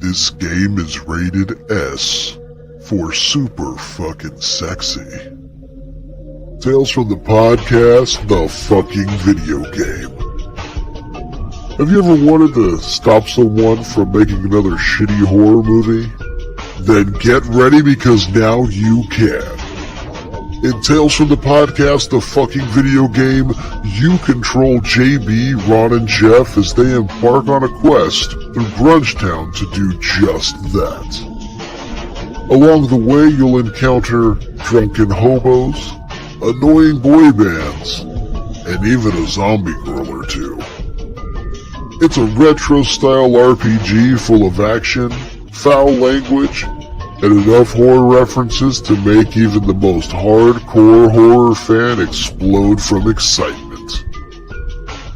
This game is rated S for super fucking sexy. Tales from the Podcast, the fucking video game. Have you ever wanted to stop someone from making another shitty horror movie? Then get ready, because now you can. In Tales from the Podcast, the fucking video game, you control JB, Ron, and Jeff as they embark on a quest through Grungetown to do just that. Along the way, you'll encounter drunken hobos, annoying boy bands, and even a zombie girl or two. It's a retro-style RPG full of action, foul language, and enough horror references to make even the most hardcore horror fan explode from excitement.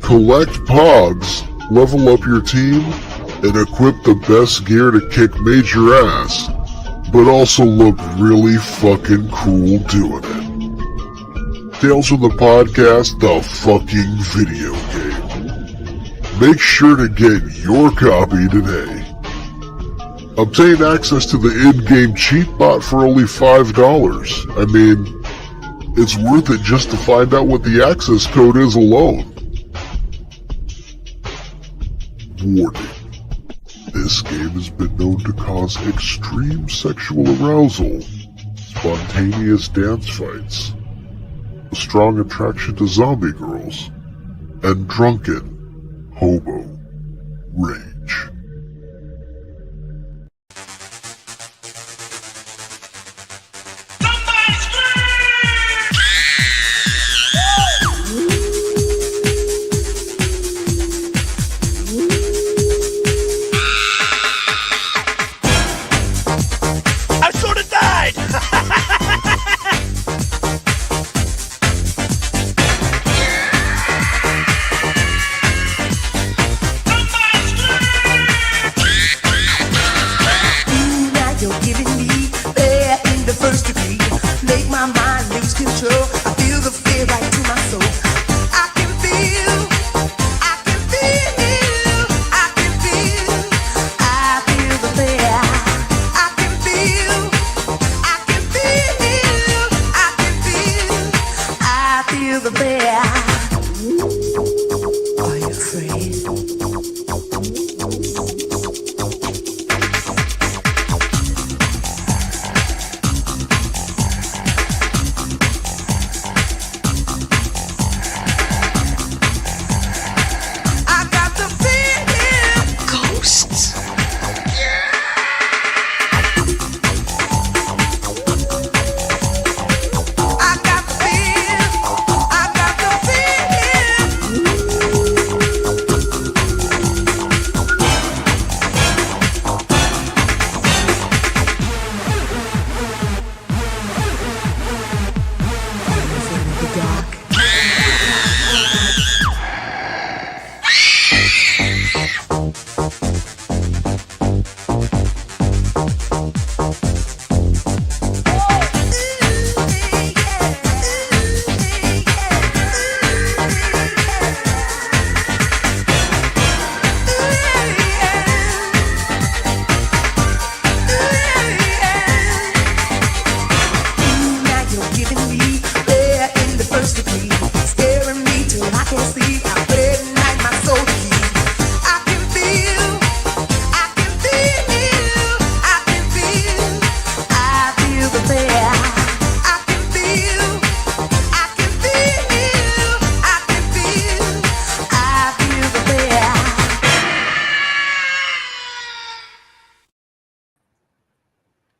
Collect Pogs, level up your team, and equip the best gear to kick major ass, but also look really fucking cool doing it. Tales from the Podcast, the fucking video game. Make sure to get your copy today. Obtain access to the in-game cheatbot for only $5. I mean, it's worth it just to find out what the access code is alone. Warning. This game has been known to cause extreme sexual arousal, spontaneous dance fights, a strong attraction to zombie girls, and drunken hobo rage.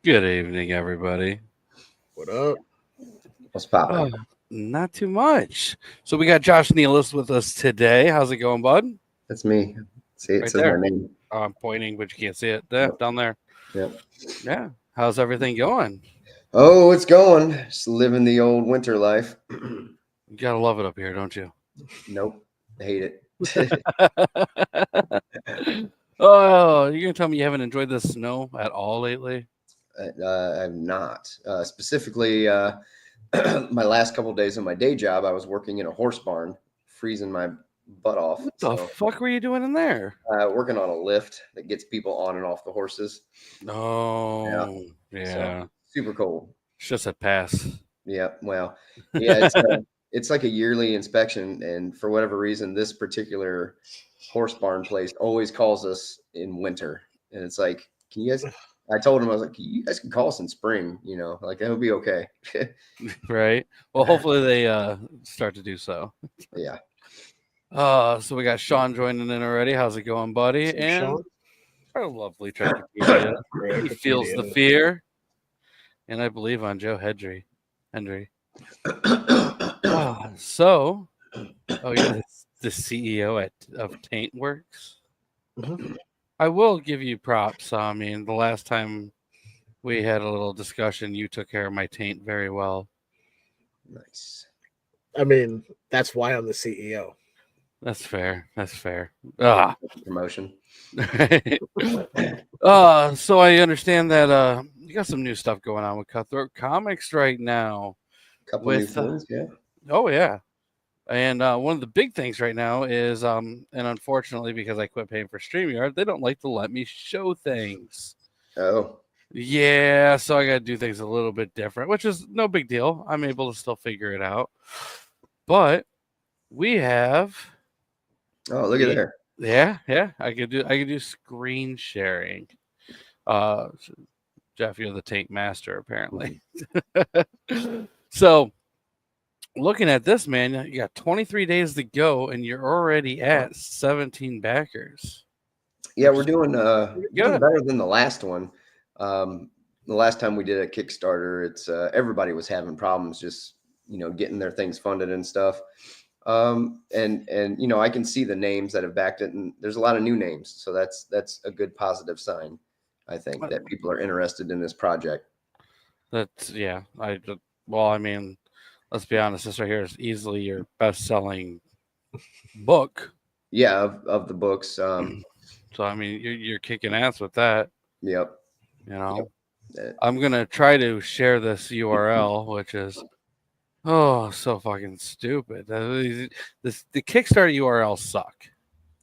Good evening, everybody. What up? What's poppin'? Not too much. So we got Josh Nealis with us today. How's it going, bud? That's me. See, it Right says there. my name. I'm pointing, but you can't see it. There, down there. Yep. Yeah. How's everything going? Oh, it's going. Just living the old winter life. You gotta love it up here, don't you? Nope. I hate it. Oh, you're gonna tell me you haven't enjoyed the snow at all lately? I'm not. Specifically, my last couple of days of my day job, I was working in a horse barn, freezing my butt off. What the fuck were you doing in there? Working on a lift that gets people on and off the horses. Oh, yeah. So, super cold. It's just a pass. Yeah. Well, yeah, it's like a yearly inspection, and for whatever reason, this particular horse barn place always calls us in winter, and it's like, can you guys? I told him, I was like, you guys can call us in spring, like it'll be okay. Right. Well, hopefully they start to do so. Yeah. So we got Sean joining in already. How's it going, buddy? What's up, And Sean? our lovely Tricky. He feels the fear. And I believe on Joe Hendry. So, you're the CEO of Taint Works. Mhm. I will give you props. I mean, the last time we had a little discussion, you took care of my taint very well. Nice. I mean, that's why I'm the CEO. That's fair. Promotion. So I understand that you got some new stuff going on with Cutthroat Comics right now. Couple new things, yeah. Oh yeah. And one of the big things right now is and unfortunately, because I quit paying for StreamYard, they don't like to let me show things. Oh. Yeah, so I got to do things a little bit different, which is no big deal. I'm able to still figure it out. But we have. Oh, look at there. Yeah. I could do screen sharing. Jeff, you're the tank master, apparently. So, looking at this, man, you got 23 days to go, and you're already at 17 backers. Yeah, we're doing better than the last one. The last time we did a Kickstarter, it's everybody was having problems just getting their things funded and stuff. And I can see the names that have backed it, and there's a lot of new names, so that's a good positive sign, I think, that people are interested in this project. That's I mean, let's be honest, this right here is easily your best-selling book. Yeah, of the books. So I mean, you're kicking ass with that. Yep. Yep. I'm gonna try to share this URL, which is so fucking stupid. The Kickstarter URLs suck.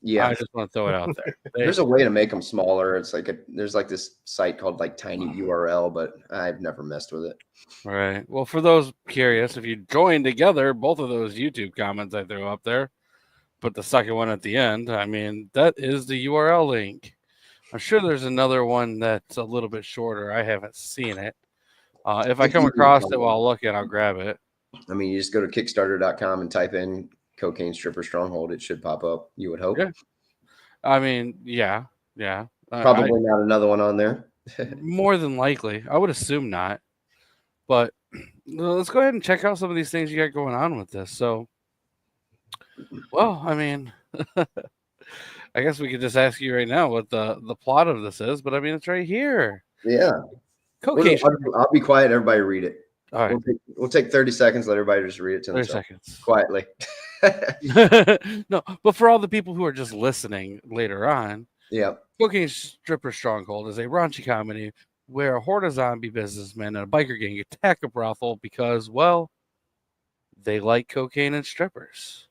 Yeah, I just want to throw it out there. There's a way to make them smaller. It's like there's like this site called like Tiny URL, but I've never messed with it. Right. Well, for those curious, if you join together both of those YouTube comments I threw up there, put the second one at the end, I mean, that is the URL link. I'm sure there's another one that's a little bit shorter. I haven't seen it. If I come across it while looking, I'll grab it. I mean, you just go to Kickstarter.com and type in Cocaine Stripper Stronghold. It should pop up, you would hope. Yeah. I mean, yeah. Probably not another one on there. More than likely. I would assume not. But let's go ahead and check out some of these things you got going on with this. So, well, I mean, I guess we could just ask you right now what the plot of this is, but I mean, it's right here. Yeah. Cocaine. I'll be quiet. Everybody read it. All right. We'll take 30 seconds. Let everybody just read it to 30 themselves. seconds. Quietly. No, but for all the people who are just listening later on, yeah. Cocaine Stripper Stronghold is a raunchy comedy where a horde of zombie businessmen and a biker gang attack a brothel because, well, they like cocaine and strippers.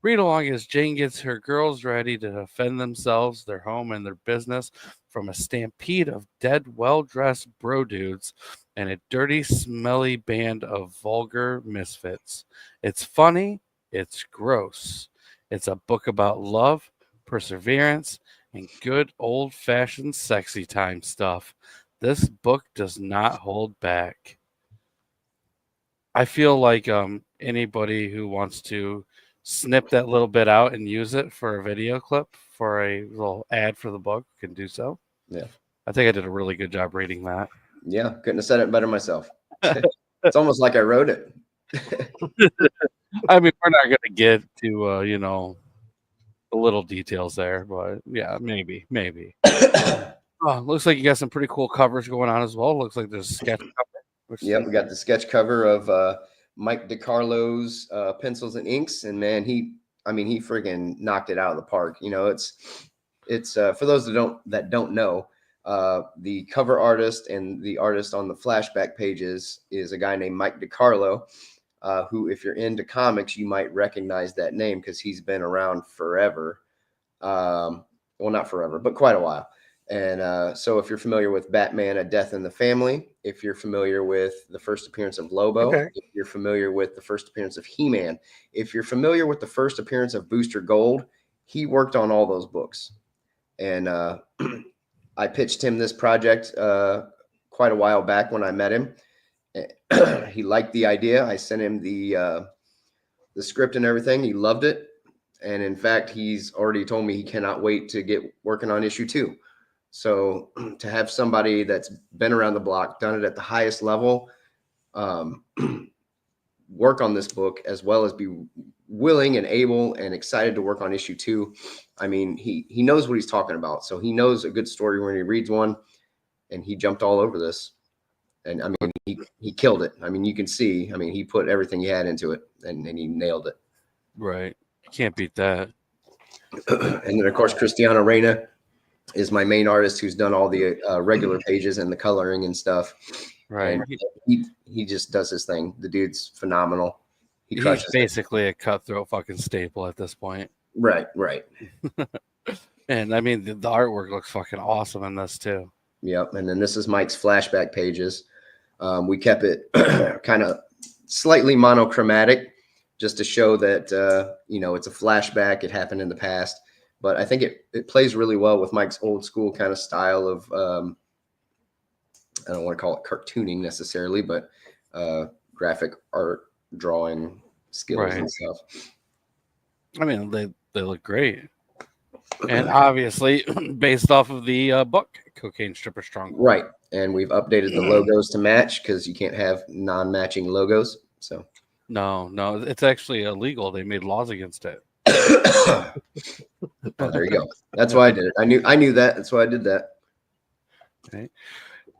Read along as Jane gets her girls ready to defend themselves, their home, and their business from a stampede of dead, well-dressed bro dudes and a dirty, smelly band of vulgar misfits. It's funny. It's gross. It's a book about love, perseverance, and good old-fashioned sexy time stuff. This book does not hold back. I feel like anybody who wants to snip that little bit out and use it for a video clip for a little ad for the book can do so. Yeah. I think I did a really good job reading that. Yeah. Couldn't have said it better myself. It's almost like I wrote it. I mean, we're not going to get to, the little details there, but yeah, maybe. Looks like you got some pretty cool covers going on as well. Looks like there's a sketch cover. Yeah, we got the sketch cover of Mike DiCarlo's pencils and inks, and man, he friggin' knocked it out of the park. It's for those that don't know, the cover artist and the artist on the flashback pages is a guy named Mike DiCarlo. who, if you're into comics, you might recognize that name because he's been around forever. Well, not forever, but quite a while. And so if you're familiar with Batman, A Death in the Family, if you're familiar with the first appearance of Lobo, Okay. if you're familiar with the first appearance of He-Man, if you're familiar with the first appearance of Booster Gold, he worked on all those books. And I pitched him this project quite a while back when I met him. He liked the idea. I sent him the script and everything. He loved it. And in fact, he's already told me he cannot wait to get working on issue 2. So to have somebody that's been around the block, done it at the highest level, work on this book, as well as be willing and able and excited to work on issue 2. I mean, he knows what he's talking about. So he knows a good story when he reads one, and he jumped all over this. And I mean, he killed it. I mean, you can see, I mean, he put everything he had into it, and he nailed it. Right. Can't beat that. And then, of course, Cristiano Reyna is my main artist, who's done all the regular pages and the coloring and stuff. Right. And he just does his thing. The dude's phenomenal. He's basically a cutthroat fucking staple at this point. Right. And I mean, the artwork looks fucking awesome in this too. Yep. And then this is Mike's flashback pages. We kept it kind of slightly monochromatic, just to show that, it's a flashback. It happened in the past, but I think it plays really well with Mike's old school kind of style of, I don't want to call it cartooning necessarily, but graphic art drawing skills and stuff. I mean, they look great. And obviously based off of the book, Cocaine Stripper Stronghold. Right. And we've updated the logos to match, because you can't have non-matching logos. So no, it's actually illegal. They made laws against it. Oh, there you go. That's why I did it. I knew that. That's why I did that. Okay.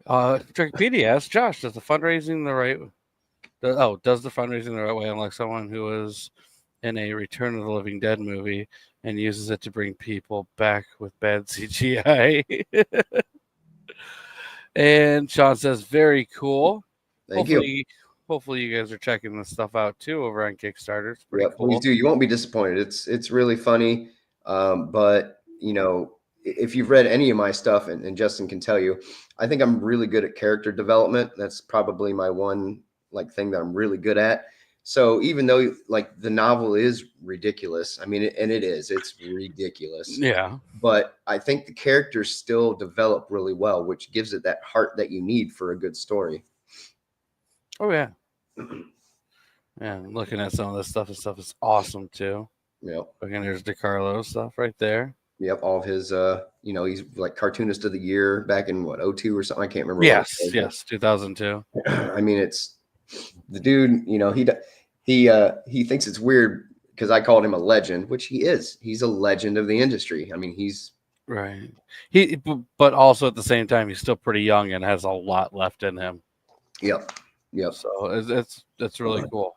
Trickpedia asks Josh, does the fundraising the right way, unlike someone who is in a Return of the Living Dead movie and uses it to bring people back with bad CGI? And Sean says, very cool. Thank you. Hopefully you guys are checking this stuff out too over on Kickstarter. It's pretty cool. Please do. You won't be disappointed. It's really funny. But if you've read any of my stuff, and Justin can tell you, I think I'm really good at character development. That's probably my one thing that I'm really good at. So even though the novel is ridiculous, I mean, it's ridiculous. Yeah. But I think the characters still develop really well, which gives it that heart that you need for a good story. Oh yeah. Yeah, looking at some of this stuff is awesome too. Yep. Again, there's DeCarlo stuff right there. Yep, all of his he's like cartoonist of the year back in 2002 or something. I can't remember. Yes, 2002. I mean, it's the dude, he thinks it's weird because I called him a legend, which he is. He's a legend of the industry. I mean, he's right. But also at the same time, he's still pretty young and has a lot left in him. Yep. So it's really cool.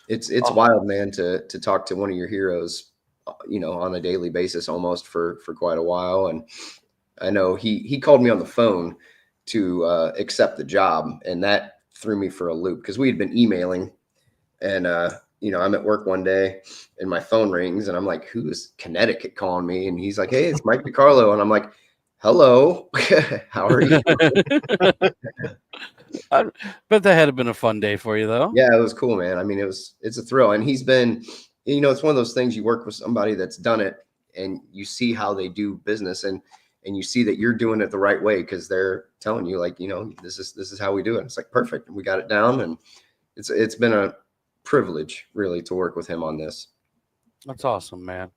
It's wild, man, to talk to one of your heroes, on a daily basis almost for quite a while. And I know he called me on the phone to accept the job, and that threw me for a loop because we had been emailing, and I'm at work one day and my phone rings and I'm like, who is Connecticut calling me? And he's like, hey, it's Mike DeCarlo. And I'm like, hello, how are you? I bet that had been a fun day for you though. Yeah, it was cool, man. I mean, it's a thrill. And he's been, it's one of those things, you work with somebody that's done it and you see how they do business, and you see that you're doing it the right way because they're telling you this is how we do it. It's like, perfect. We got it down, and it's been a privilege really to work with him on this. That's awesome, man.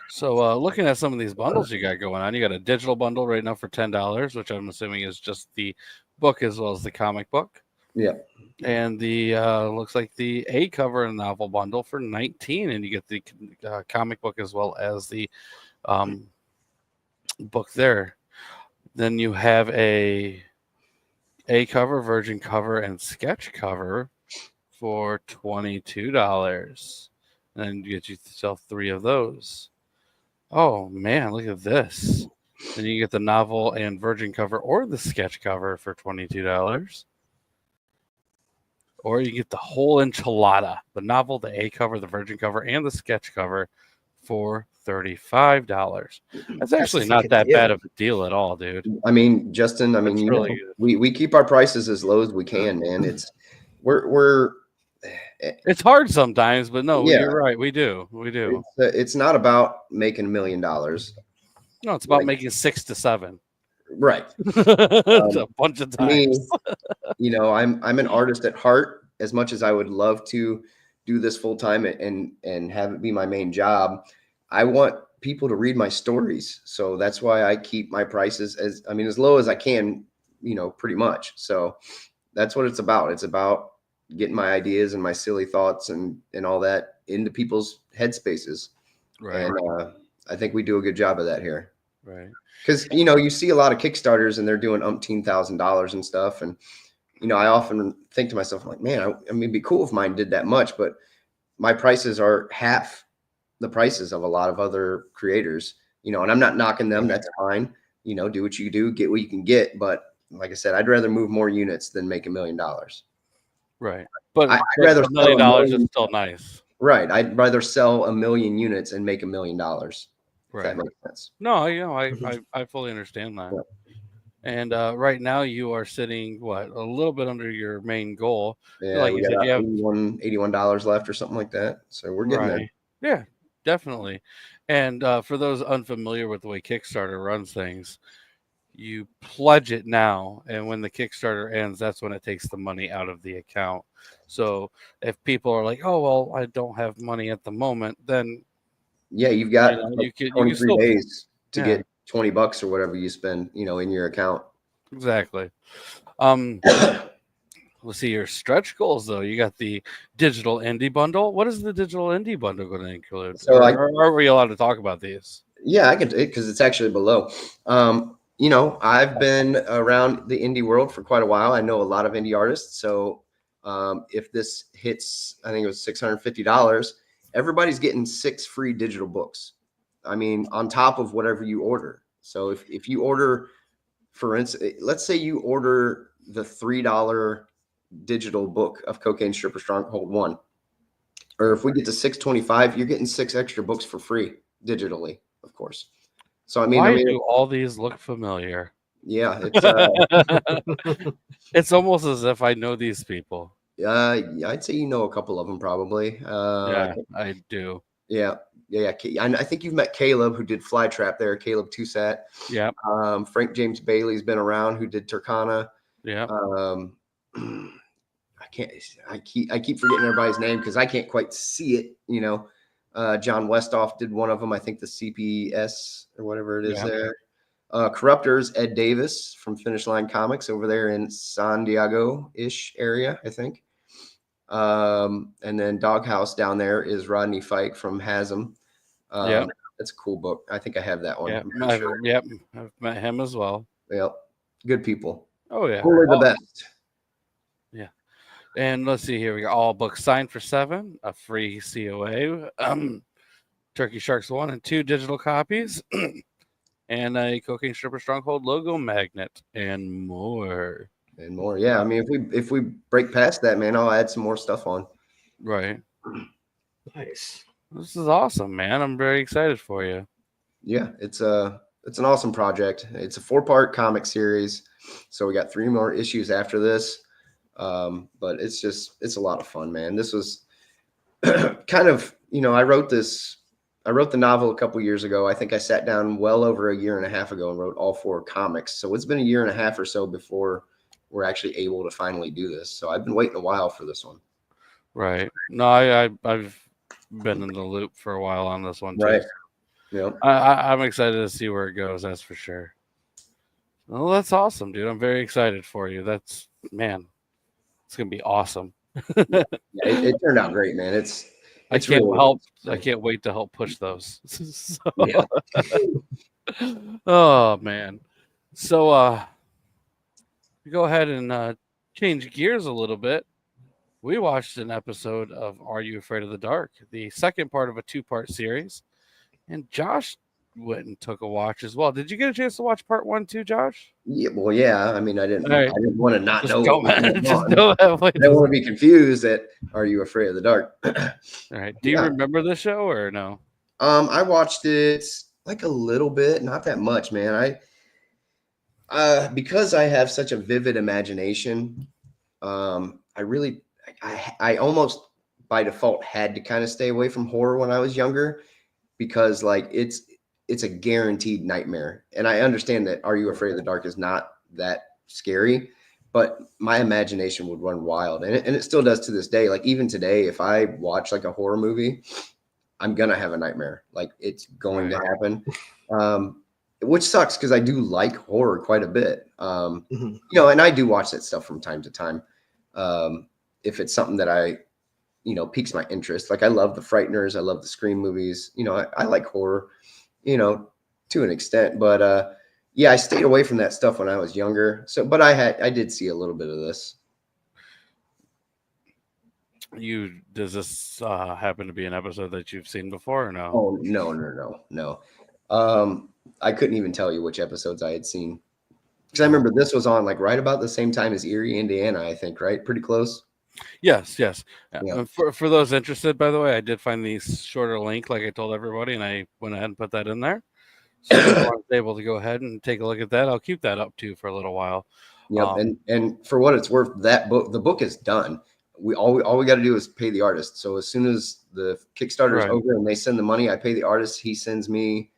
So looking at some of these bundles you got going on, you got a digital bundle right now for $10, which I'm assuming is just the book as well as the comic book. Yeah. And the looks like the A cover and novel bundle for $19, and you get the comic book as well as the book there. Then you have a cover, virgin cover, and sketch cover for $22. And then you get yourself 3 of those. Oh man, look at this. Then you get the novel and virgin cover or the sketch cover for $22. or you get the whole enchilada, the novel, the A cover, the virgin cover, and the sketch cover for $35. That's actually not that bad of a deal at all, dude. I mean, Justin, That's really good. we keep our prices as low as we can, man. It's hard sometimes, but no, Yeah. you're right. We do. It's not about making $1 million. No, it's about making 6 to 7. Right. A bunch of times. I'm an artist at heart. As much as I would love to do this full time and have it be my main job, I want people to read my stories. So that's why I keep my prices as low as I can, pretty much. So that's what it's about. It's about getting my ideas and my silly thoughts and all that into people's headspaces. Right. And I think we do a good job of that here. Right. Because, you see a lot of Kickstarters and they're doing $1,000 and stuff. And, I often think to myself, like, man, it'd be cool if mine did that much, but my prices are half the prices of a lot of other creators, and I'm not knocking them. That's fine. Do what you do, get what you can get. But like I said, I'd rather move more units than make $1 million. Right. But I'd rather $1 million is still nice. Right. I'd rather sell 1 million units and make $1 million. Right. If that makes sense. No, I fully understand that. Yeah. And right now you are sitting a little bit under your main goal. Yeah, like you said, you have $81 left or something like that. So we're getting there. Yeah, definitely. And for those unfamiliar with the way Kickstarter runs things, you pledge it now, and when the Kickstarter ends, that's when it takes the money out of the account. So if people are like, "Oh, well, I don't have money at the moment," then you've got 23 days to get $20 or whatever you spend, in your account. Exactly. Let's see your stretch goals though. You got the digital indie bundle. What is the digital indie bundle going to include? So are we allowed to talk about these? Yeah, I can, because it's actually below. I've been around the indie world for quite a while. I know a lot of indie artists. So if this hits, I think it was $650, everybody's getting 6 free digital books. On top of whatever you order. So if you order, for instance, let's say you order the $3 digital book of Cocaine Stripper Stronghold 1, or if we get to $625, you're getting 6 extra books for free digitally, of course. So why do all these look familiar? Yeah, it's it's almost as if I know these people. I'd say a couple of them probably. Yeah, I do. Yeah. I think you've met Caleb, who did Flytrap there. Caleb Toussaint. Yeah. Frank James Bailey's been around, who did Turkana. Yeah. I keep forgetting everybody's name because I can't quite see it. John Westhoff did one of them. I think the CPS or whatever it is there. Corruptors, Ed Davis from Finish Line Comics over there in San Diego-ish area, I think. And then Doghouse down there is Rodney Fike from Hasm. That's a cool book. I think I have that one. Yeah, I've met him as well. Yep, good people. Oh yeah, we're the best. Yeah, and let's see here. We got all books signed for $7, a free COA, Turkey Sharks 1 and 2 digital copies, and a Cocaine Stripper Stronghold logo magnet, and more. And more, yeah. If we break past that, man, I'll add some more stuff on. Right. Nice. This is awesome, man. I'm very excited for you. Yeah, it's an awesome project. It's a 4-part comic series, so we got 3 more issues after this. But it's a lot of fun, man. This was kind of, I wrote the novel a couple years ago. I think I sat down well over a year and a half ago and wrote all 4 comics. So it's been a year and a half or so before we're actually able to finally do this. So I've been waiting a while for this one. Right. No, I've been in the loop for a while on this one too. Right. Yeah. I'm excited to see where it goes. That's for sure. Well, that's awesome, dude. I'm very excited for you. It's gonna be awesome. It turned out great, man. I can't wait to help push those. Yeah. Oh man. So go ahead and change gears a little bit. We watched an episode of Are You Afraid of the Dark, the second part of a 2-part series. And Josh went and took a watch as well. Did you get a chance to watch part 1 too, Josh? Yeah, well, yeah. I mean, I didn't All right. want to not Just know go, what was going just on. know that way. I don't want to be confused that Are You Afraid of the Dark? All right. Do you remember the show or no? I watched it like a little bit, not that much, man. Because I have such a vivid imagination, I almost by default had to kind of stay away from horror when I was younger because like it's a guaranteed nightmare. And I understand that Are You Afraid of the Dark is not that scary, but my imagination would run wild. And it still does to this day. Like even today, if I watch like a horror movie, I'm going to have a nightmare. Like it's going to happen. Which sucks because I do like horror quite a bit. You know, and I do watch that stuff from time to time. If it's something that piques my interest. Like I love the Frighteners. I love the Scream movies. You know, I like horror, to an extent, but yeah, I stayed away from that stuff when I was younger. So, but I did see a little bit of this. Does this happen to be an episode that you've seen before or no? Oh, no. I couldn't even tell you which episodes I had seen. Because I remember this was on like right about the same time as Erie, Indiana, I think, right? Pretty close. Yes. Yeah. For those interested, by the way, I did find the shorter link, like I told everybody, and I went ahead and put that in there. So if everyone's able to go ahead and take a look at that, I'll keep that up too for a little while. Yep. And for what it's worth, the book is done. All we got to do is pay the artist. So as soon as the Kickstarter is over and they send the money, I pay the artist. He sends me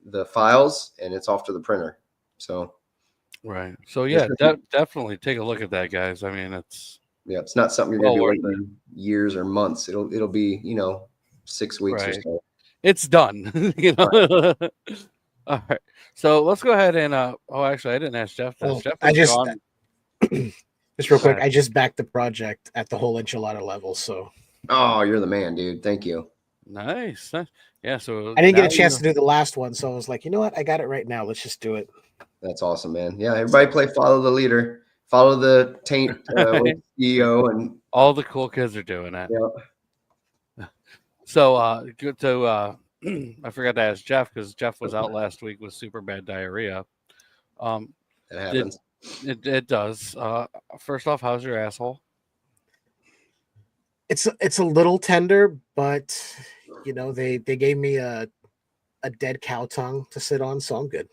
the files, and it's off to the printer. So. Right. So yeah, definitely take a look at that, guys. I mean, it's not something you're going to be waiting years or months. It'll be 6 weeks or so. It's done. Right. All right. So let's go ahead and actually, I didn't ask Jeff this. Jeff just real quick, I just backed the project at the whole enchilada level. So. Oh, you're the man, dude. Thank you. Nice. Yeah. So I didn't get a chance to do the last one, so I was like, you know what? I got it right now. Let's just do it. That's awesome, man. Yeah, everybody follow the leader, follow the taint CEO, and all the cool kids are doing it. Yeah. So good to I forgot to ask Jeff because Jeff was out last week with super bad diarrhea. It happens. It does. First off, how's your asshole? It's a little tender, but they gave me a dead cow tongue to sit on, so I'm good.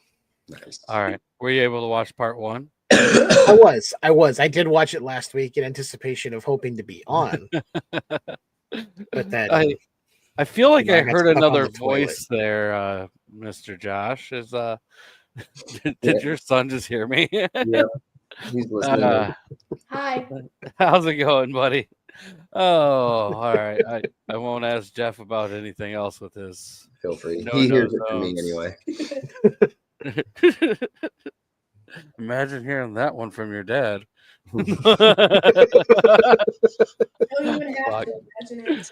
Nice. All right. Were you able to watch part 1? I was. I did watch it last week in anticipation of hoping to be on. But then I feel like I heard another voice there, Mr. Josh. Did your son just hear me? Yeah. He's listening. Hi. How's it going, buddy? Oh, all right. I won't ask Jeff about anything else with his. Feel free. He hears it from me anyway. Imagine hearing that one from your dad. Don't even have to imagine it.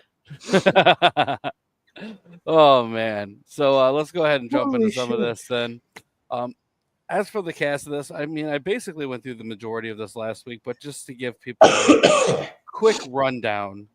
Oh man. So let's go ahead and jump into some of this then. As for the cast of this, I mean, I basically went through the majority of this last week, but just to give people a quick rundown,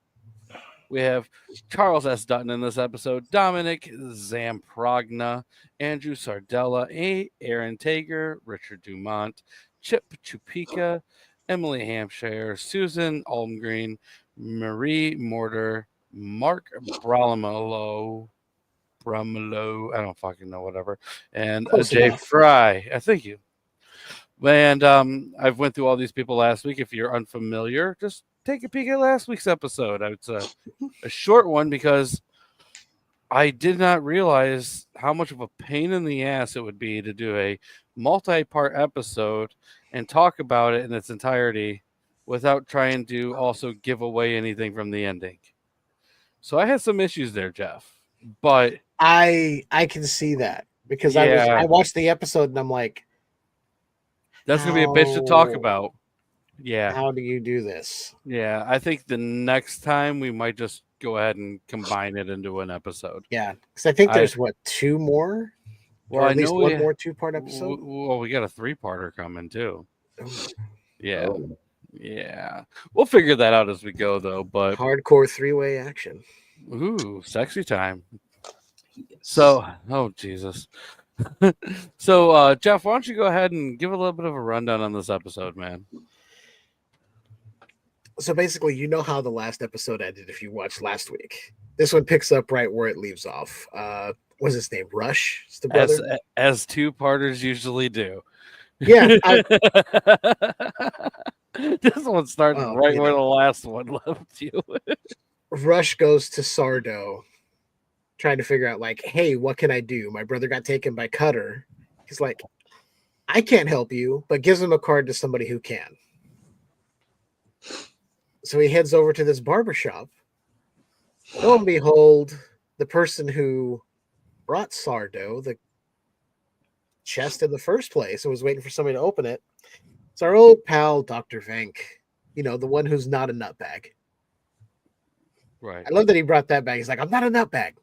we have Charles S. Dutton in this episode, Dominic Zamprogna, Andrew Sardella, Aaron Tager, Richard Dumont, Chip Chupica, Emily Hampshire, Susan Almgreen, Marie Mortar, Mark Bramlow, I don't fucking know, whatever, and Jay Fry. Thank you. And I've went through all these people last week. If you're unfamiliar, just take a peek at last week's episode. It's a short one because I did not realize how much of a pain in the ass it would be to do a multi-part episode and talk about it in its entirety without trying to also give away anything from the ending. So I had some issues there, Jeff. But I can see that because I watched the episode and I'm like, that's gonna be a bitch to talk about. Yeah. How do you do this? Yeah, I think the next time we might just go ahead and combine it into an episode. Yeah, because I think there's two more. Well, or at least one more 2-part episode. Well, we got a 3-parter coming too. Oh. Yeah. Oh. Yeah. We'll figure that out as we go though, but hardcore 3-way action. Ooh, sexy time. So, oh Jesus. So, Jeff, why don't you go ahead and give a little bit of a rundown on this episode, man? So basically, you know how the last episode ended if you watched last week. This one picks up right where it leaves off. What's his name? Rush? It's the brother? As two-parters usually do. Yeah. This one starts right where the last one left you. Rush goes to Sardo trying to figure out, like, hey, what can I do? My brother got taken by Cutter. He's like, I can't help you, but gives him a card to somebody who can. So he heads over to this barbershop. Lo and behold, the person who brought Sardo the chest in the first place and was waiting for somebody to open it, it's our old pal, Dr. Vink. You know, the one who's not a nutbag. Right. I love that he brought that back. He's like, I'm not a nutbag.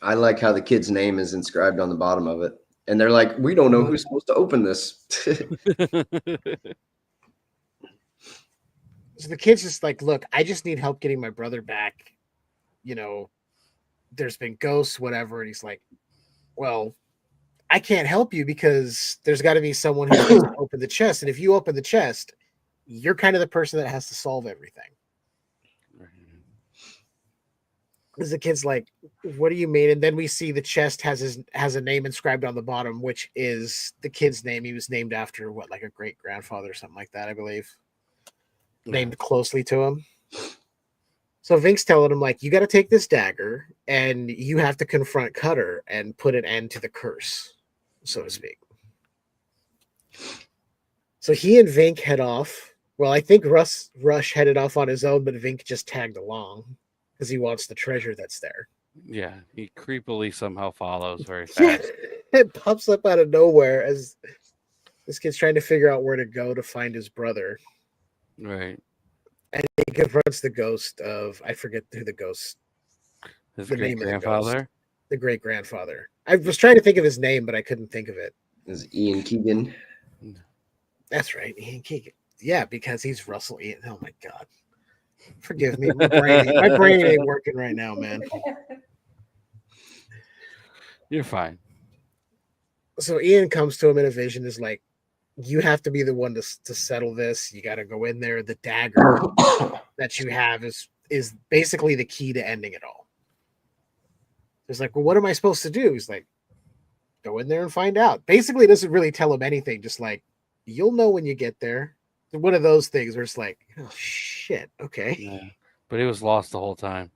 I like how the kid's name is inscribed on the bottom of it. And they're like, we don't know who's supposed to open this. So the kid's just like, look, I just need help getting my brother back. You know, there's been ghosts, whatever. And he's like, well, I can't help you because there's got to be someone who's supposed to open the chest. And if you open the chest, you're kind of the person that has to solve everything. Because the kid's like, what do you mean? And then we see the chest has a name inscribed on the bottom, which is the kid's name. He was named after what, like a great grandfather or something like that, I believe. Named closely to him. So Vink's telling him, like, you got to take this dagger and you have to confront Cutter and put an end to the curse, so to speak. So he and Vink head off. Well, I think Rush headed off on his own, but Vink just tagged along because he wants the treasure that's there. Yeah, he creepily somehow follows very fast. It pops up out of nowhere as this kid's trying to figure out where to go to find his brother. Right. And he confronts the ghost of, I forget who the ghost. His the name great-grandfather? The great-grandfather. I was trying to think of his name, but I couldn't think of it. Is Ian Keegan? That's right, Ian Keegan. Yeah, because he's Russell Ian. Oh my God. Forgive me. My brain ain't working right now, man. You're fine. So Ian comes to him in a vision, is like, you have to be the one to settle this. You got to go in there. The dagger that you have is basically the key to ending it all. He's like, well, what am I supposed to do? He's like, go in there and find out. Basically, it doesn't really tell him anything. Just like, you'll know when you get there. One of those things where it's like, oh, shit. Okay. Yeah. But he was lost the whole time.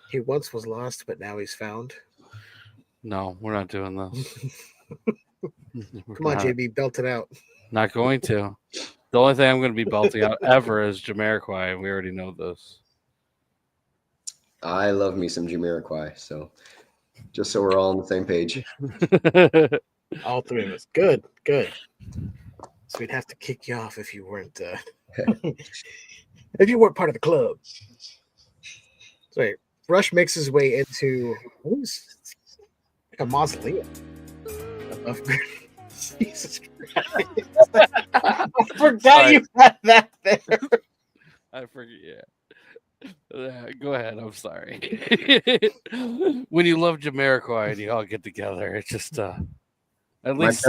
He once was lost, but now he's found. No, we're not doing this. Come on, JB, belt it out. Not going to. The only thing I'm going to be belting out ever is Jamiroquai, and we already know this. I love me some Jamiroquai, so just so we're all on the same page. All three of us. Good. So we'd have to kick you off if you weren't part of the club. So Rush makes his way into a mausoleum. Jesus Christ. I forgot you had that there. I forget. Yeah. Go ahead. I'm sorry. When you love Jamiroquai and you all get together, it's just at least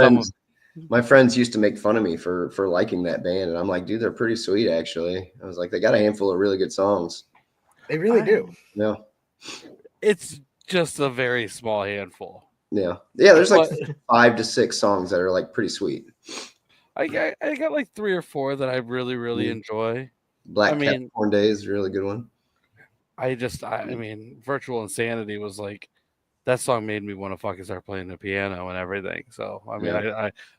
my friends used to make fun of me for liking that band, and I'm like, dude, they're pretty sweet actually. I was like, they got a handful of really good songs. They really do. Yeah. It's just a very small handful. Yeah. There's like 5 to 6 songs that are like pretty sweet. I got like 3 or 4 that I really enjoy. Black Capricorn Days is a really good one. I mean, Virtual Insanity was like, that song made me want to fucking start playing the piano and everything. So I mean,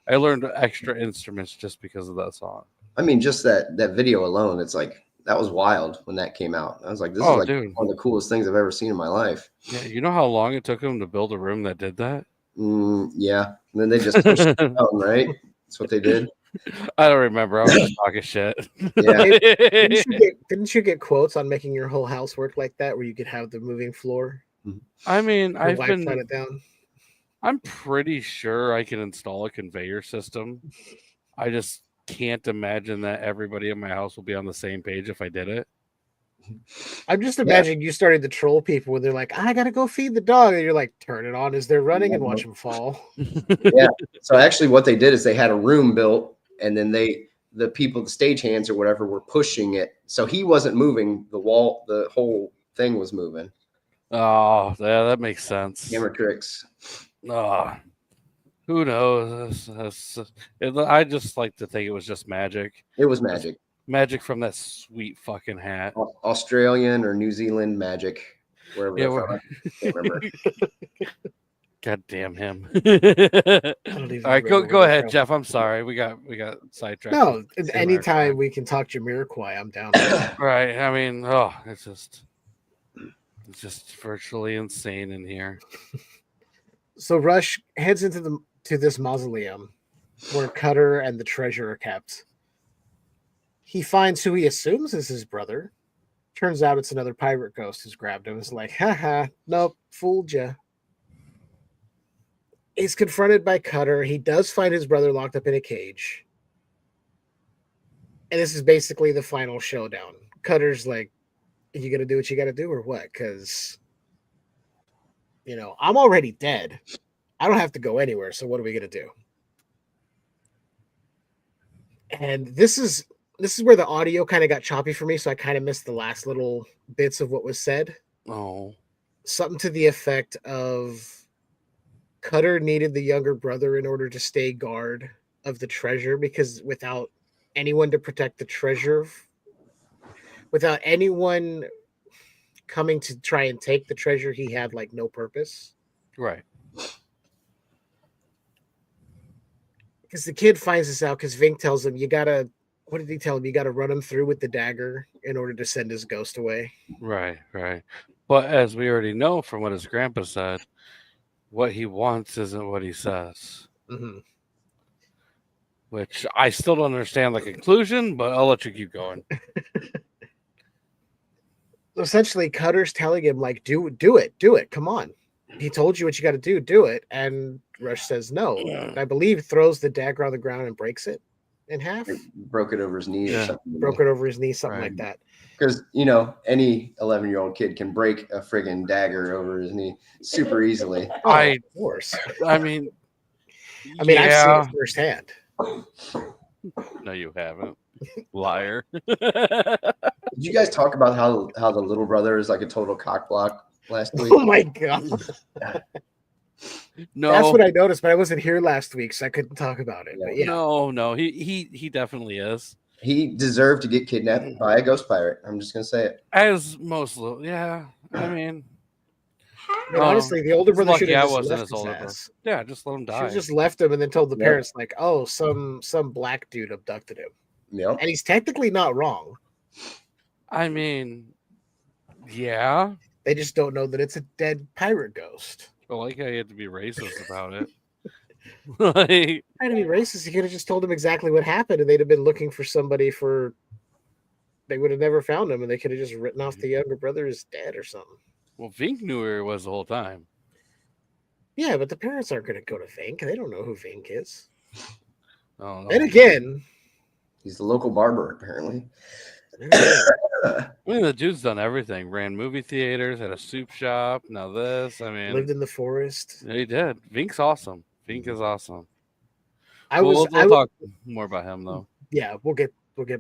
I learned extra instruments just because of that song. I mean, just that video alone, it's like, that was wild when that came out. I was like, this is like one of the coolest things I've ever seen in my life. Yeah, you know how long it took them to build a room that did that? Yeah. And then they just pushed it down, right? That's what they did. I don't remember. I was just talking shit. Yeah. Didn't you get quotes on making your whole house work like that, where you could have the moving floor? I mean, it down. I'm pretty sure I can install a conveyor system. I just can't imagine that everybody in my house will be on the same page if I did it. I'm just imagining you started to troll people when they're like, I gotta go feed the dog, and you're like, turn it on as they're running and watch them fall. Yeah. So actually, what they did is they had a room built, and then the stagehands or whatever, were pushing it. So he wasn't moving. The whole thing was moving. Oh, yeah, that makes sense. Camera tricks. Oh, who knows? I just like to think it was just magic. It was magic. Magic from that sweet fucking hat. Australian or New Zealand magic, wherever Yeah, they're from. I can't remember. God damn him. I don't even All right, remember go where ahead, they're Jeff. I'm sorry. We got sidetracked. No, anytime we can talk Jamiroquai, I'm down. Right. I mean, it's just virtually insane in here. So Rush heads into this mausoleum where Cutter and the treasure are kept. He finds who he assumes is his brother. Turns out it's another pirate ghost who's grabbed him. It's like, haha, nope, fooled ya. He's confronted by Cutter. He does find his brother locked up in a cage. And this is basically the final showdown. Cutter's like, you gonna do what you gotta do or what? Because, I'm already dead. I don't have to go anywhere. So what are we gonna do? And this is where the audio kind of got choppy for me. So I kind of missed the last little bits of what was said. Oh. Something to the effect of Cutter needed the younger brother in order to stay guard of the treasure, because without anyone to protect the treasure, without anyone coming to try and take the treasure, he had like no purpose. Right. Because the kid finds this out because Vink tells him, what did he tell him? You got to run him through with the dagger in order to send his ghost away. Right. But as we already know from what his grandpa said, what he wants isn't what he says. Mm-hmm. Which I still don't understand the conclusion, but I'll let you keep going. Essentially, Cutter's telling him, like, do it. Come on. He told you what you got to do it. And Rush says no. And I believe throws the dagger on the ground and breaks it in half. Broke it over his knee or something. Broke it over his knee, something like that. Because, any 11-year-old kid can break a friggin' dagger over his knee super easily. Oh, of course. I mean, I've seen it firsthand. No, you haven't. Liar. Did you guys talk about how the little brother is like a total cock block last week? Oh my god. No, that's what I noticed, but I wasn't here last week, so I couldn't talk about it. But yeah. No, he definitely is. He deserved to get kidnapped by a ghost pirate. I'm just gonna say it. As most, yeah. I mean, honestly, the older brother should have wasn't left his older brother. ass. Yeah, just let him die. She just left him and then told the parents, like, "Oh, some black dude abducted him." Yeah, and he's technically not wrong. I mean, yeah. They just don't know that it's a dead pirate ghost. I like how you had to be racist about it. Like, trying to be racist, you could have just told them exactly what happened, and they'd have been looking for somebody they would have never found him, and they could have just written off the younger brother as dead or something. Well, Vink knew where he was the whole time. Yeah, but the parents aren't going to go to Vink. They don't know who Vink is. Oh, no. And again, he's the local barber, apparently. I mean, the dude's done everything. Ran movie theaters, had a soup shop. Now this. I mean, lived in the forest. Yeah, he did. Vink's awesome. Vink is awesome. We'll talk more about him though. Yeah, we'll get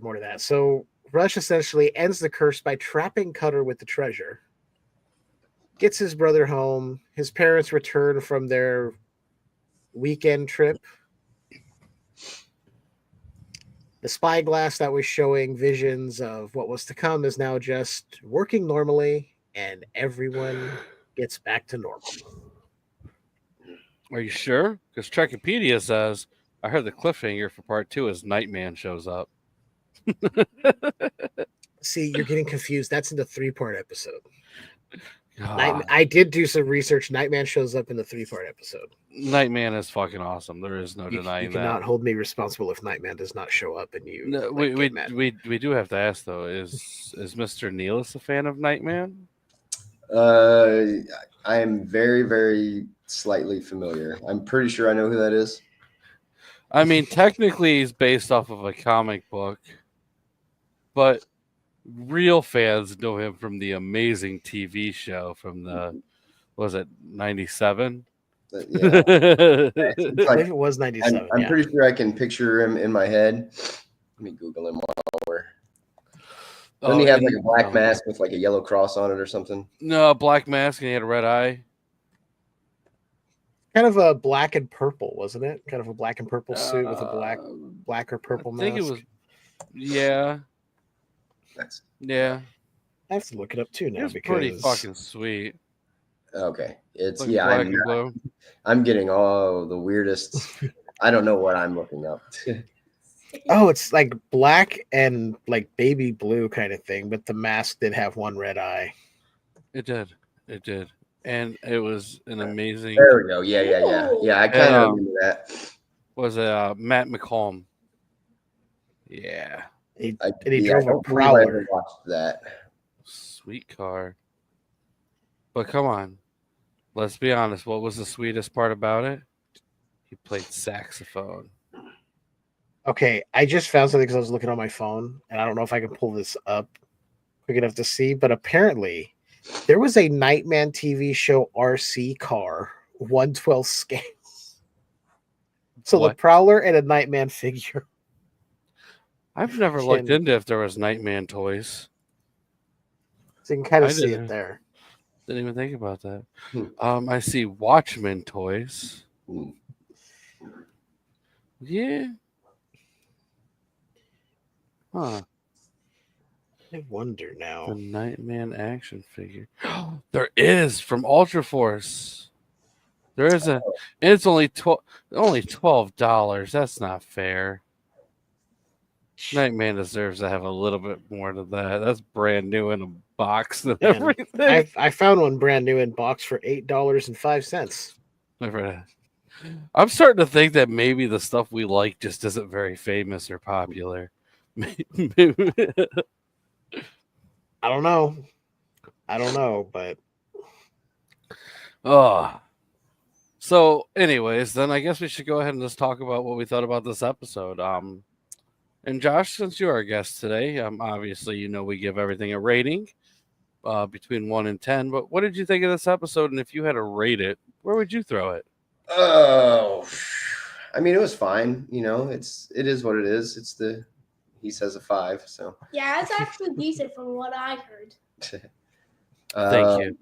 more to that. So Rush essentially ends the curse by trapping Cutter with the treasure. Gets his brother home. His parents return from their weekend trip. The spyglass that was showing visions of what was to come is now just working normally, and everyone gets back to normal. Are you sure? Because Trekipedia says, I heard the cliffhanger for part 2 is Nightman shows up. See, you're getting confused. That's in the 3-part episode. I did do some research. Nightman shows up in the 3-part episode. Nightman is fucking awesome. There is no denying that. You cannot hold me responsible if Nightman does not show up and you. No, we do have to ask though. Is Mr. Neelis a fan of Nightman? I am very, very slightly familiar. I'm pretty sure I know who that is. I mean, technically, he's based off of a comic book, but Real fans know him from the amazing TV show from the, was it 97? Yeah. I It's believe like, it was 97. I'm yeah. pretty sure I can picture him in my head. Let me Google him while we're. Doesn't he have like a black mask with like a yellow cross on it or something? No, black mask, and he had a red eye. Kind of a black and purple, wasn't it? Kind of a black and purple suit with a black or purple I mask. think it was. Yeah. Yeah. I have to look it up too now It's because pretty fucking sweet. Okay, it's Like yeah. black and blue. I'm getting all the weirdest. I don't know what I'm looking up. Oh, it's like black and like baby blue kind of thing, but the mask did have one red eye. It did, and it was an amazing. There we go. Yeah. I kind of remember that. Was Matt McCallum? Yeah, He drove a I Prowler. watched that. sweet car. But come on, let's be honest. What was the sweetest part about it? He played saxophone. Okay, I just found something because I was looking on my phone, and I don't know if I can pull this up quick enough to see, but apparently there was a Nightman TV show RC car, 1/12 scale. So What? the Prowler and a Nightman figure. I've never looked into if there was Nightman toys. So you can kind of I see didn't. it there. Didn't even think about that. Hmm. I see Watchmen toys. Hmm. Yeah. Huh. I wonder now. The Nightman action figure. There is from Ultra Force. There is a. It's only $12. That's not fair. Nightman deserves to have a little bit more than that. That's brand new in a box and Man, everything. I found one brand new in box for $8.05. I'm starting to think that maybe the stuff we like just isn't very famous or popular. Maybe. I don't know, but Oh. So, anyways, then I guess we should go ahead and just talk about what we thought about this episode. And Josh, since you're our guest today, obviously you know we give everything a rating between 1 and 10. But what did you think of this episode? And if you had to rate it, where would you throw it? Oh, I mean, it was fine. You know, it is what it is. He says a 5. So Yeah, it's actually decent from what I heard. Thank you.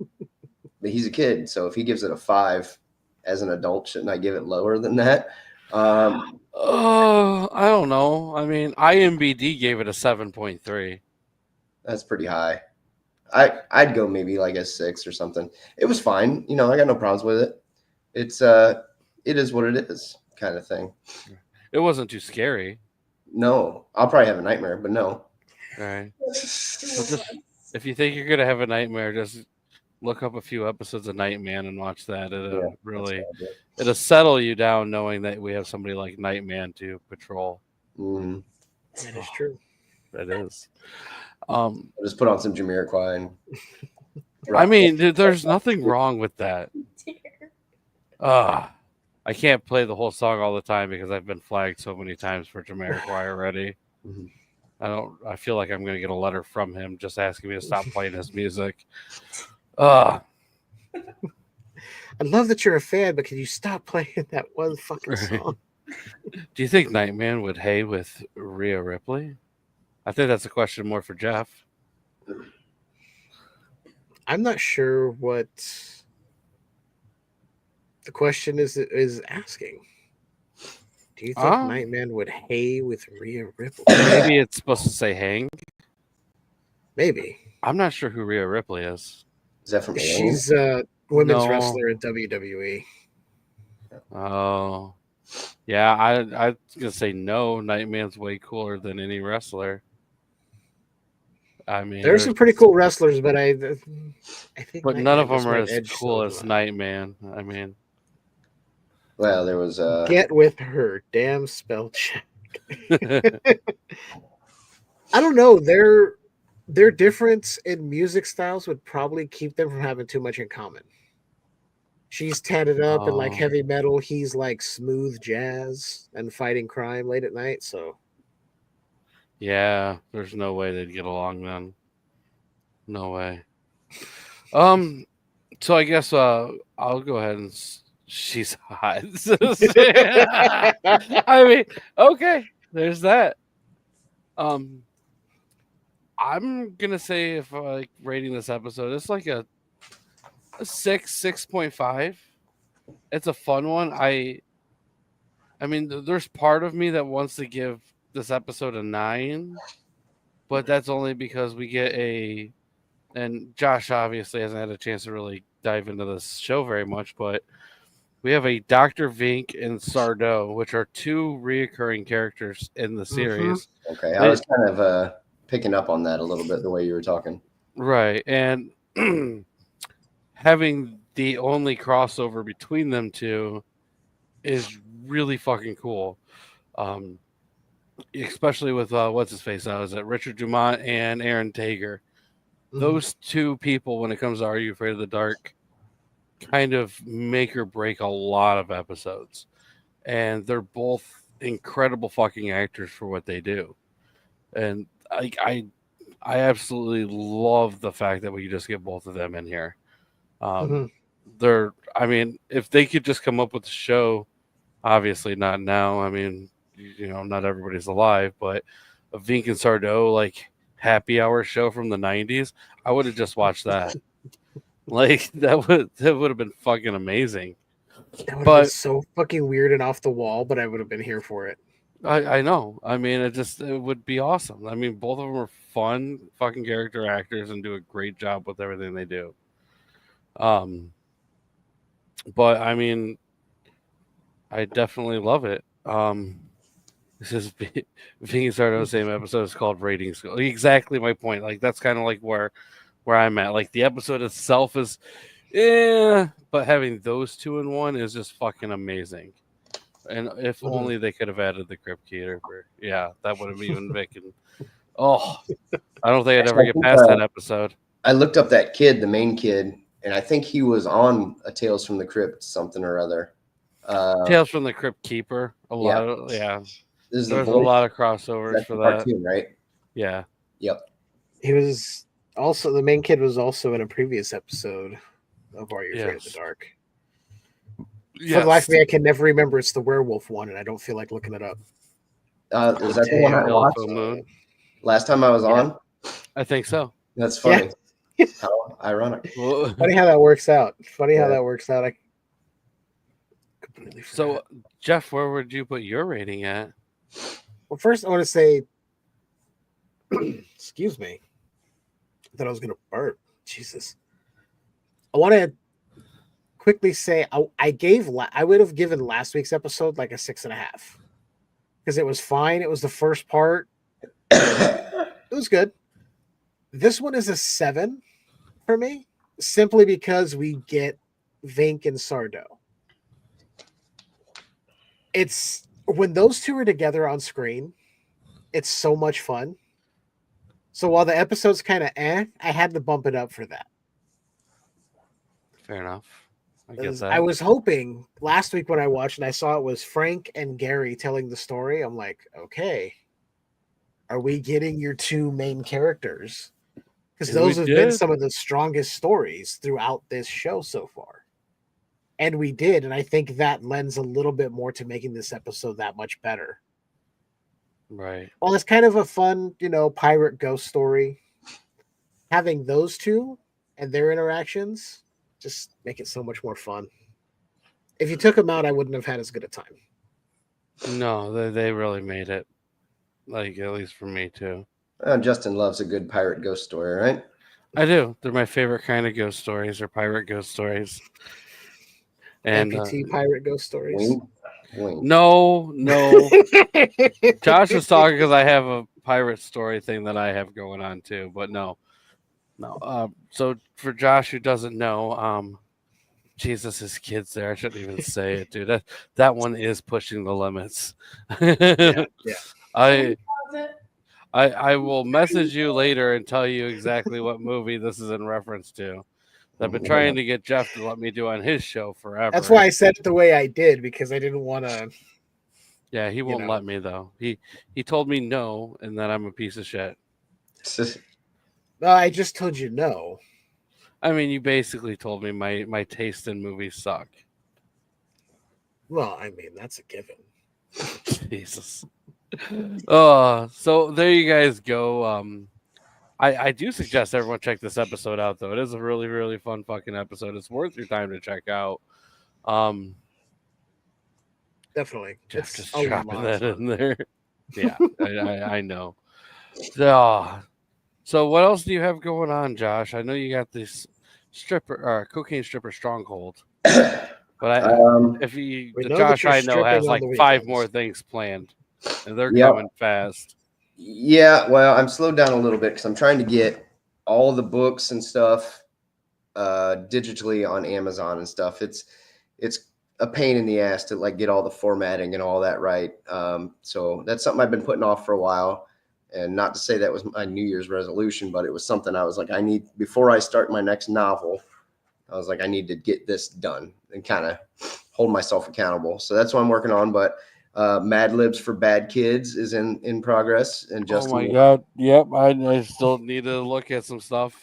But he's a kid, so if he gives it a 5 as an adult, shouldn't I give it lower than that? I don't know. I mean, IMBD gave it a 7.3. That's pretty high. I'd go maybe like a 6 or something. It was fine. You know, I got no problems with it. It is what it is, kind of thing. It wasn't too scary. No, I'll probably have a nightmare, but no. All right. If you think you're gonna have a nightmare, just look up a few episodes of Nightman and watch that. It'll settle you down knowing that we have somebody like Nightman to patrol. Mm-hmm. that is true. That is. I'll just put on some Jamiroquai and. I mean, dude, there's nothing wrong with that. I can't play the whole song all the time because I've been flagged so many times for Jamiroquai already. Mhm. I feel like I'm gonna get a letter from him just asking me to stop playing his music. I love that you're a fan, but can you stop playing that one fucking song? Do you think Nightman would hay with Rhea Ripley? I think that's a question more for Jeff. I'm not sure what the question is asking. Do you think Nightman would hay with Rhea Ripley? Maybe it's supposed to say hang. Maybe. I'm not sure who Rhea Ripley is. Is that from? She's a women's wrestler in WWE. Oh, yeah. I was gonna say no. Nightman's way cooler than any wrestler. I mean, there's some pretty cool wrestlers, but I think, but none of them are as cool as Nightman. I mean, well, there was get with her, damn spell check. I don't know. Their difference in music styles would probably keep them from having too much in common. She's tatted up in like heavy metal. He's like smooth jazz and fighting crime late at night. So Yeah, there's no way they'd get along then. No way. So I guess I'll go ahead and she's hot. I mean, okay, there's that. Um, I'm gonna say if like rating this episode, it's like a 6.5. It's a fun one. I mean, there's part of me that wants to give this episode a 9, but that's only because we get and Josh obviously hasn't had a chance to really dive into this show very much, but we have a Dr. Vink and Sardo, which are 2 reoccurring characters in the series. Okay, I was kind of picking up on that a little bit the way you were talking. Right, and having the only crossover between them 2 is really fucking cool. Especially with what's his face now, is it Richard Dumont and Aaron Tager? Those 2 people, when it comes to Are You Afraid of the Dark, kind of make or break a lot of episodes, and they're both incredible fucking actors for what they do. And I absolutely love the fact that we just get both of them in here. I mean, if they could just come up with a show, obviously not now. I mean, not everybody's alive, but a Vink and Sardo like happy hour show from the 90s, I would have just watched that. Like that would have been fucking amazing. That would have been so fucking weird and off the wall, but I would have been here for it. I know. I mean, it would be awesome. I mean, both of them are fun fucking character actors and do a great job with everything they do. But I mean, I definitely love it. This is Vink and Sardo, same episode. It's called Rating School. Exactly my point. Like that's kind of like where I'm at. Like the episode itself is, but having those 2 in one is just fucking amazing. And if only they could have added the Crypt Keeper. Yeah, that would have even making. Oh, I don't think I'd ever get past that episode. I looked up that kid, the main kid, and I think he was on a Tales from the Crypt something or other. Tales from the Crypt Keeper. There's a lot of crossovers for that. Cartoon, right? Yeah. Yep. He was also the main kid was also in a previous episode of Are You Afraid of the Dark? For the life of me, I can never remember. It's the werewolf one, and I don't feel like looking it up. Is that the one I watched last time I was on? I think so. That's funny. Yeah. How ironic. Funny how that works out. I completely forgot. So, Jeff, where would you put your rating at? Well, first I want to say, excuse me, I thought I was going to burp. Jesus. I want to quickly say I would have given last week's episode like a 6.5 because it was fine. It was the first part. It was good. This one is a 7 for me, simply because we get Vink and Sardo. It's when those 2 are together on screen, it's so much fun. So while the episode's kind of I had to bump it up for that. Fair enough. I guess I was hoping last week when I watched and I saw it was Frank and Gary telling the story. I'm like, okay, are we getting your 2 main characters? Because those have been some of the strongest stories throughout this show so far. And we did. And I think that lends a little bit more to making this episode that much better. Right. Well, it's kind of a fun, pirate ghost story. Having those 2 and their interactions just make it so much more fun. If you took them out, I wouldn't have had as good a time. No, they really made it. Like, at least for me, too. Justin loves a good pirate ghost story, right? I do. They're my favorite kind of ghost stories, or pirate ghost stories. And MPT pirate ghost stories. Wink. No. Josh was talking because I have a pirate story thing that I have going on too, but no. So for Josh who doesn't know, Jesus, his kid's there. I shouldn't even say it, dude. That one is pushing the limits. Yeah. I will message you later and tell you exactly what movie this is in reference to. I've been trying to get Jeff to let me do on his show forever. That's why I said it the way I did, because I didn't want to Yeah, he won't know. let me though. He told me no, and that I'm a piece of shit. No, I just told you no. I mean, you basically told me my taste in movies suck. Well, I mean, that's a given. Jesus. So there you guys go. I do suggest everyone check this episode out though. It is a really, really fun fucking episode. It's worth your time to check out. Definitely. Jeff It's just a dropping lot of that fun. in there. Yeah, I know. So what else do you have going on, Josh? I know you got this cocaine stripper stronghold. But if you, We the know that Josh you're I know has stripping on like the 5 weekends. more things planned, and they're Yep. coming fast. Yeah, well, I'm slowed down a little bit because I'm trying to get all the books and stuff digitally on Amazon and stuff. It's a pain in the ass to like get all the formatting and all that right. So that's something I've been putting off for a while. And not to say that was my New Year's resolution, but it was something I was like, I need, before I start my next novel, I was like, I need to get this done and kind of hold myself accountable. So that's what I'm working on. But Mad Libs for Bad Kids is in progress. And Justin, Oh my god! Yep, I still need to look at some stuff.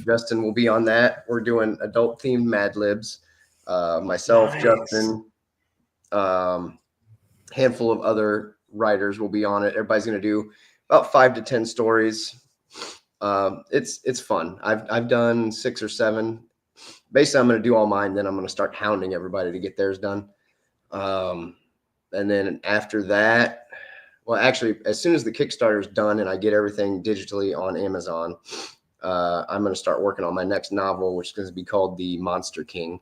Justin will be on that. We're doing adult themed Mad Libs. Myself, Nice. Justin, handful of other writers will be on it. Everybody's going to do about 5 to 10 stories. It's fun. I've done 6 or 7. Basically, I'm going to do all mine. Then I'm going to start hounding everybody to get theirs done. And then after that, well, actually, as soon as the Kickstarter is done and I get everything digitally on Amazon, I'm going to start working on my next novel, which is going to be called The Monster King.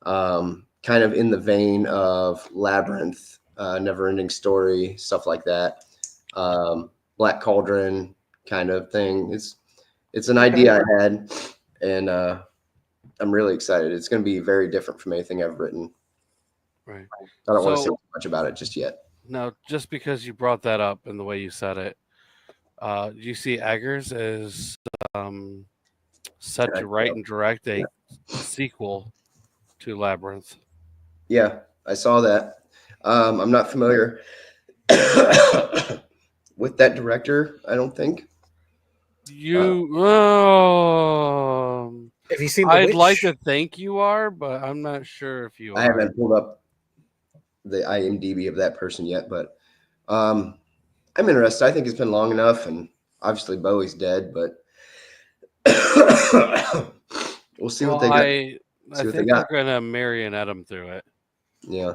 Kind of in the vein of Labyrinth, Never Ending Story, stuff like that. Black Cauldron kind of thing. It's an idea I had, and I'm really excited. It's going to be very different from anything I've written. Right. I don't want to say too much about it just yet. Now, just because you brought that up and the way you said it, you see Eggers is set to write and direct a sequel to Labyrinth. Yeah, I saw that. I'm not familiar with that director, I don't think. Have you seen The I'd Witch? like to think you are, but I'm not sure if you are. I haven't pulled up the IMDb of that person yet, but I'm interested. I think it's been long enough, and obviously Bowie's dead, but we'll see what they got. I think they're gonna marionette him through it. Yeah.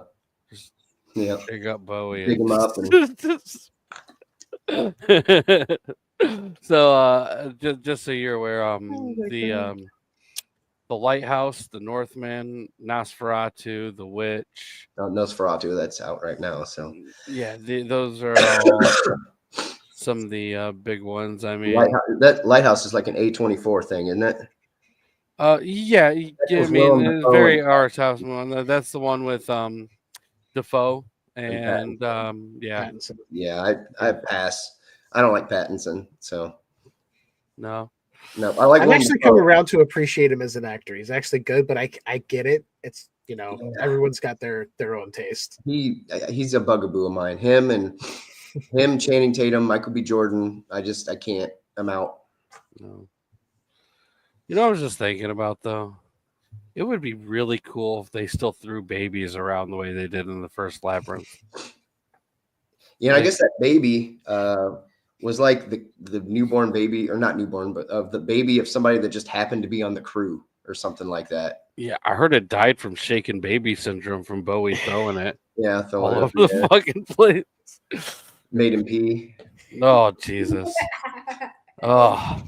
Just Yeah. dig up Bowie. Dig him up. So just so you're aware, the Lighthouse, the Northman, Nosferatu, the Witch. Nosferatu, that's out right now. So yeah, those are all some of the big ones. I mean, that Lighthouse is like an A24 thing, isn't it? Yeah. I mean, it's very art house one. That's the one with Defoe and yeah. Pattinson. Yeah, I pass. I don't like Pattinson, so no. I like. I've actually come around to appreciate him as an actor. He's actually good, but I get it. It's everyone's got their own taste. He's a bugaboo of mine. Him, Channing Tatum, Michael B. Jordan. I can't. I'm out. No. You know, I was just thinking about though. It would be really cool if they still threw babies around the way they did in the first Labyrinth. Yeah, I guess that baby was like the newborn baby, or not newborn, but of the baby of somebody that just happened to be on the crew or something like that. Yeah, I heard it died from shaken baby syndrome from Bowie throwing it. Yeah, all over the fucking place. Made him pee. Oh Jesus. Oh.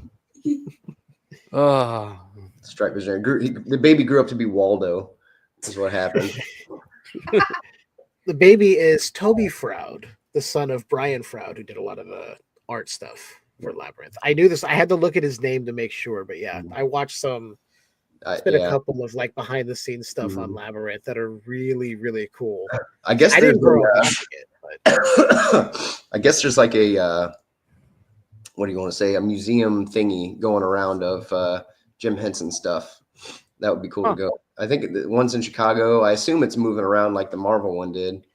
Stripe vision. The baby grew up to be Waldo. Is what happened. The baby is Toby Froud, the son of Brian Froud, who did a lot of art stuff for Labyrinth. I knew this. I had to look at his name to make sure, but yeah, I watched some. It's been a couple of like behind the scenes stuff on Labyrinth that are really, really cool. I guess I didn't grow up watching it, but I guess there's like a what do you want to say? A museum thingy going around of Jim Henson stuff. That would be cool to go. I think the one's in Chicago. I assume it's moving around like the Marvel one did.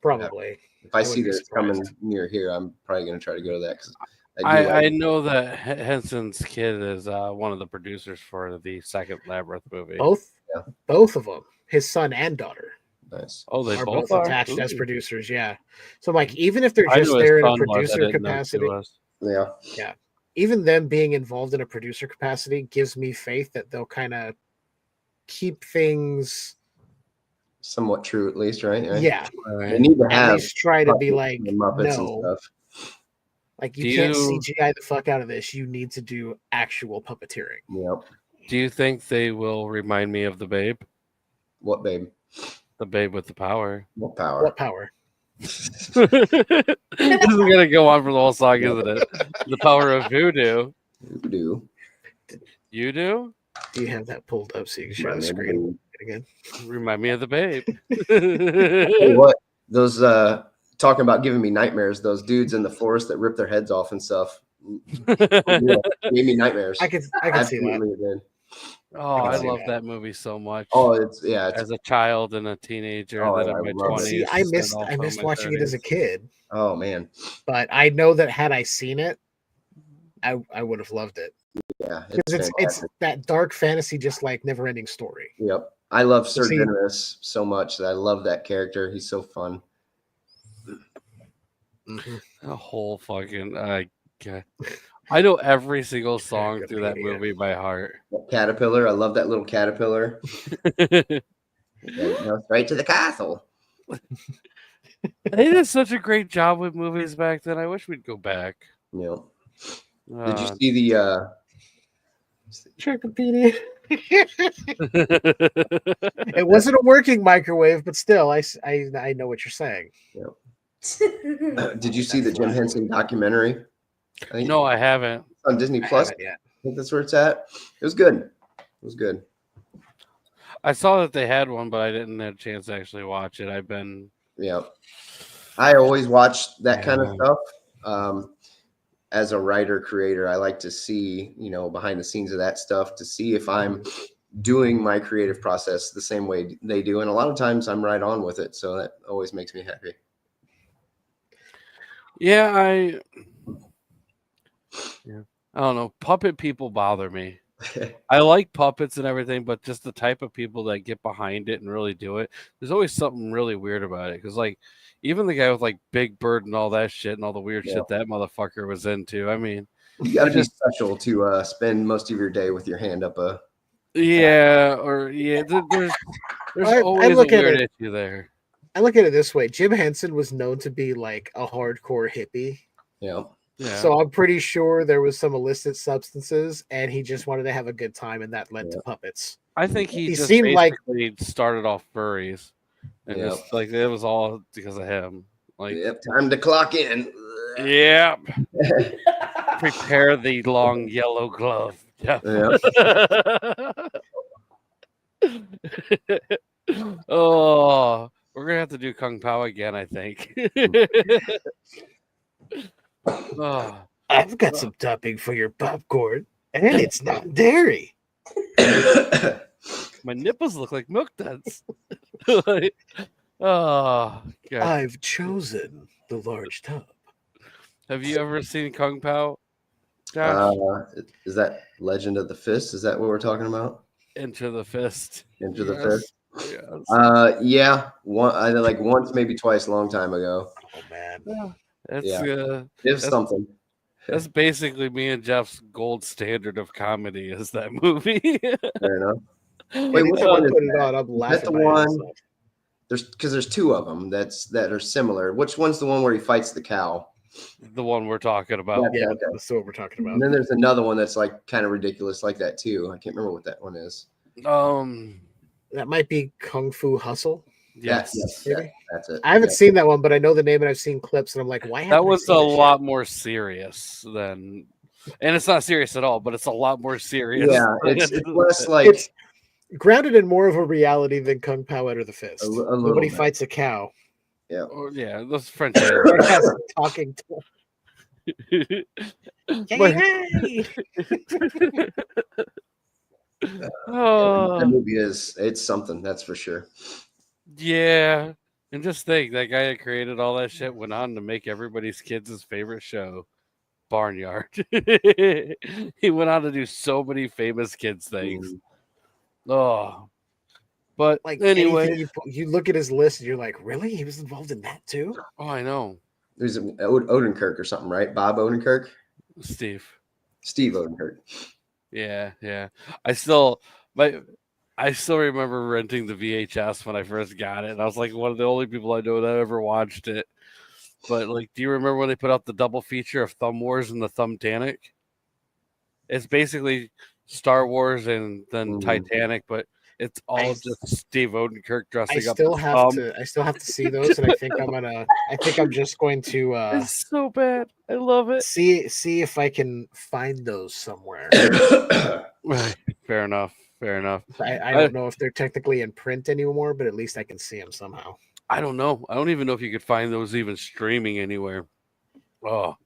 Probably. If I I see wouldn't be that it's coming surprised. near here, I'm probably going to try to go to that because I know that Henson's kid is one of the producers for the second Labyrinth movie. Both of them, his son and daughter, Nice. Oh, they are both both are attached as Ooh. producers. Yeah. So like, even if they're I just knew his there in a son was. I producer didn't know he capacity, was. Yeah. even them being involved in a producer capacity gives me faith that they'll kind of keep things. Somewhat true, at least, right? Yeah. They need to At have least try to be like, Muppets and no, stuff. like you can't CGI the fuck out of this. You need to do actual puppeteering. Yep. Do you think they will remind me of the Babe? What, babe? The Babe with the power. What power? What power? This is gonna go on for the whole song, isn't it? The power of voodoo. Voodoo. You do? Do you have that pulled up so you can share the Remind me of the screen again? Remind me of the Babe. Hey, what? Those talking about giving me nightmares. Those dudes in the forest that rip their heads off and stuff. Yeah, gave me nightmares. I can see that. Absolutely did. Oh, I I can see love that. that movie so much. Oh, it's As a child and a teenager, Oh, and then I in my love it. 20s. See, I and missed also my watching it as a 30s. kid, oh man, but I know that had I seen it, I would have loved it yeah, because it's fantastic. that dark fantasy, just like never ending story. Yep, I love Sir See- Generous so much that I love that character. He's so fun. A whole fucking I know every single song through that movie by heart. That caterpillar, I love that little caterpillar. Now straight to the castle. They did such a great job with movies back then. I wish we'd go back. Yeah. Did you see the Trichopedia. It wasn't a working microwave, but still, I know what you're saying. did you see the Jim Henson documentary? I think No, I haven't. on Disney I Plus. haven't yet. I think that's where it's at. It was good. It was good. I saw that they had one, but I didn't have a chance to actually watch it. I've been Yeah. I always watch that kind of stuff. As a writer creator, I like to see, behind the scenes of that stuff to see if I'm doing my creative process the same way they do. And a lot of times I'm right on with it. So that always makes me happy. Yeah, I don't know. Puppet people bother me. I like puppets and everything, but just the type of people that get behind it and really do it, there's always something really weird about it. Because, like, even the guy with, like, Big Bird and all that shit and all the weird shit that motherfucker was into, I mean... You got to be special to spend most of your day with your hand up a... Yeah, there's always a weird issue there. I look at it this way. Jim Henson was known to be, like, a hardcore hippie. Yeah. So I'm pretty sure there was some illicit substances, and he just wanted to have a good time, and that led to puppets. I think he just seemed basically started off furries, and just like it was all because of him. Like, time to clock in. Yep. Prepare the long yellow glove. Yep. Oh, we're gonna have to do Kung Pao again, I think. Oh. I've got some topping for your popcorn, and it's not dairy. My nipples look like milk duds. Like, oh, God. I've chosen the large tub. Have you ever seen Kung Pao, Josh? Is that Legend of the Fist? Is that what we're talking about? Into the Fist. Into the Fist? Yes. Yeah. Once, maybe twice, a long time ago. Oh, man. That's something. That's basically me and Jeff's gold standard of comedy is that movie. Fair enough. Wait, which one put it on? I'm laughing. That's the one. There's two of them that are similar. Which one's the one where he fights the cow? The one we're talking about. Yeah, that's what we're talking about. And then there's another one that's like kind of ridiculous like that too. I can't remember what that one is. That might be Kung Fu Hustle. Yes, that's it. I haven't seen that one, but I know the name and I've seen clips, and I'm like, why? That was a lot more serious than, and it's not serious at all, but it's a lot more serious. Yeah, it's less like it's grounded in more of a reality than Kung Pao Enter the Fist. Nobody fights a cow. Yeah, yeah, those French has a talking. That movie it's something, that's for sure. Yeah, And just think, that guy that created all that shit went on to make everybody's kids' favorite show, Barnyard. He went on to do so many famous kids things. Oh, but Like anyway, anything you look at his list and you're like, really? He was involved in that too? oh, I know, There's Odenkirk or something, right? Bob Odenkirk, Steve. Steve Odenkirk. Yeah. I still remember renting the VHS when I first got it, and I was like one of the only people I know that ever watched it. But like, do you remember when they put out the double feature of Thumb Wars and the Thumbtanic? It's basically Star Wars and then Titanic, but it's all just Steve Odenkirk dressing up. I still have to see those, and I think I'm just going to It's so bad. I love it. see if I can find those somewhere. Fair enough. I don't know if they're technically in print anymore, but at least I can see them somehow. I don't know. I don't even know if you could find those even streaming anywhere. Oh,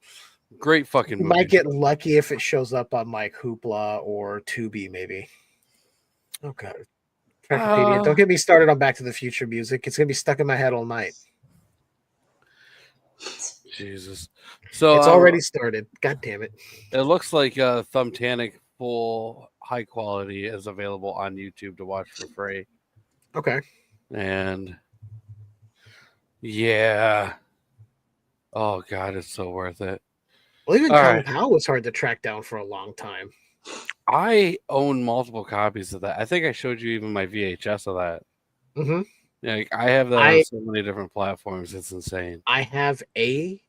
great fucking movie. You might get lucky if it shows up on like Hoopla or Tubi, maybe. Oh god. Wikipedia. Don't get me started on Back to the Future music. It's gonna be stuck in my head all night. Jesus. So it's already started. God damn it. It looks like Thumbtanic full high quality is available on YouTube to watch for free. Okay. And yeah. Oh god, it's so worth it. Well, even Kung Pao was hard to track down for a long time. I own multiple copies of that. I think I showed you even my VHS of that. Mm-hmm. Like, I have that on so many different platforms. It's insane. I have a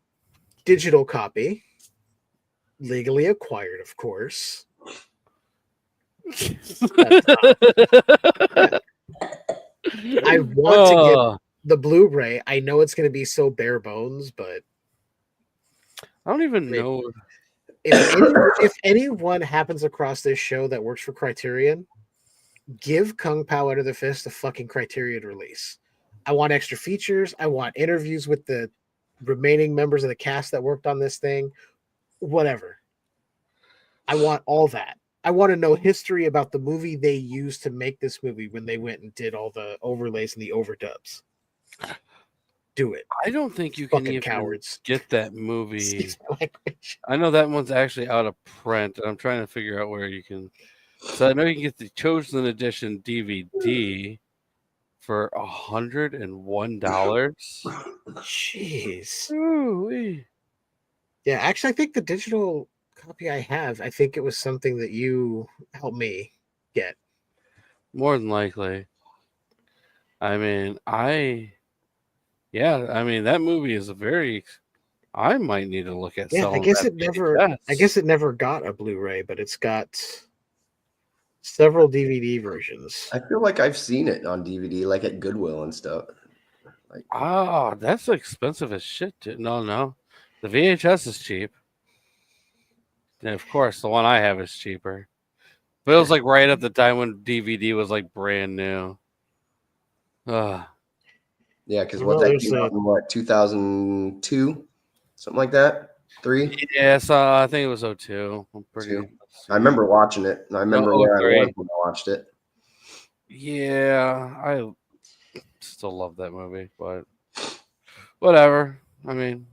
digital copy, legally acquired, of course. I want to get the Blu-ray. I know it's going to be so bare bones, but I don't even know. If anyone happens across this show that works for Criterion, give Kung Pao Out of the Fist a fucking Criterion release. I want extra features. I want interviews with the remaining members of the cast that worked on this thing. Whatever. I want all that. I want to know history about the movie they used to make this movie when they went and did all the overlays and the overdubs. Do it. I don't think you can even get that movie. I know that one's actually out of print, and I'm trying to figure out where you can. So I know you can get the Chosen Edition DVD for $101. Jeez. Ooh-wee. Yeah, actually, I think the digital copy I have, I think it was something that you helped me get. More than likely. I mean, that movie is I might need to look at. Yeah, I guess it never got a Blu-ray, but it's got several DVD versions. I feel like I've seen it on DVD, like at Goodwill and stuff. That's expensive as shit. No, the VHS is cheap. And of course, the one I have is cheaper. But it was like right at the time when DVD was like brand new. Yeah, because what 2002, something like that, 3. Yeah, so I think it was 02. I remember watching it. And I remember where I was when I watched it. Yeah, I still love that movie, but whatever. I mean,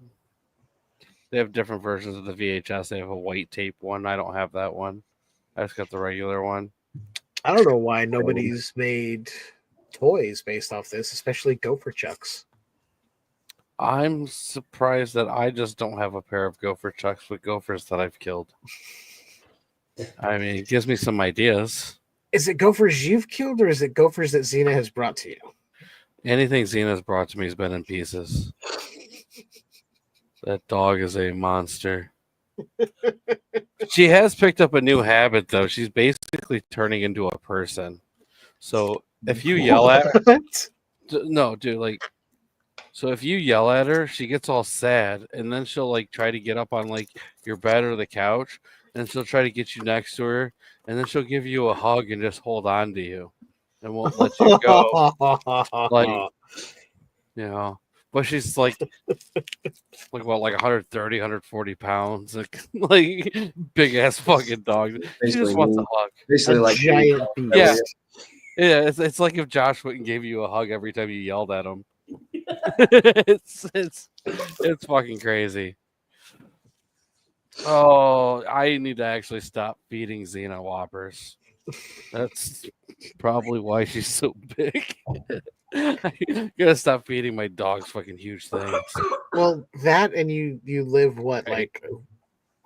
they have different versions of the VHS. They have a white tape one. I don't have that one. I just got the regular one. I don't know why nobody's made toys based off this, especially Gopher Chucks. I'm surprised that I just don't have a pair of Gopher Chucks with gophers that I've killed. I mean, it gives me some ideas. Is it gophers you've killed, or is it gophers that Xena has brought to you? Anything Xena's brought to me has been in pieces. That dog is a monster. She has picked up a new habit, though. She's basically turning into a person. So if you yell at her, no, dude, like, so if you yell at her, she gets all sad, and then she'll like try to get up on like your bed or the couch, and she'll try to get you next to her, and then she'll give you a hug and just hold on to you, and won't let you go. Like, you know, but she's like what, like 130, 140 pounds, like big ass fucking dog. She just wants a hug. Basically, like giant. Yeah, it's like if Josh went and gave you a hug every time you yelled at him. it's fucking crazy. Oh, I need to actually stop feeding Xena Whoppers. That's probably why she's so big. I gotta stop feeding my dogs fucking huge things. Well, that and you live what, Right. like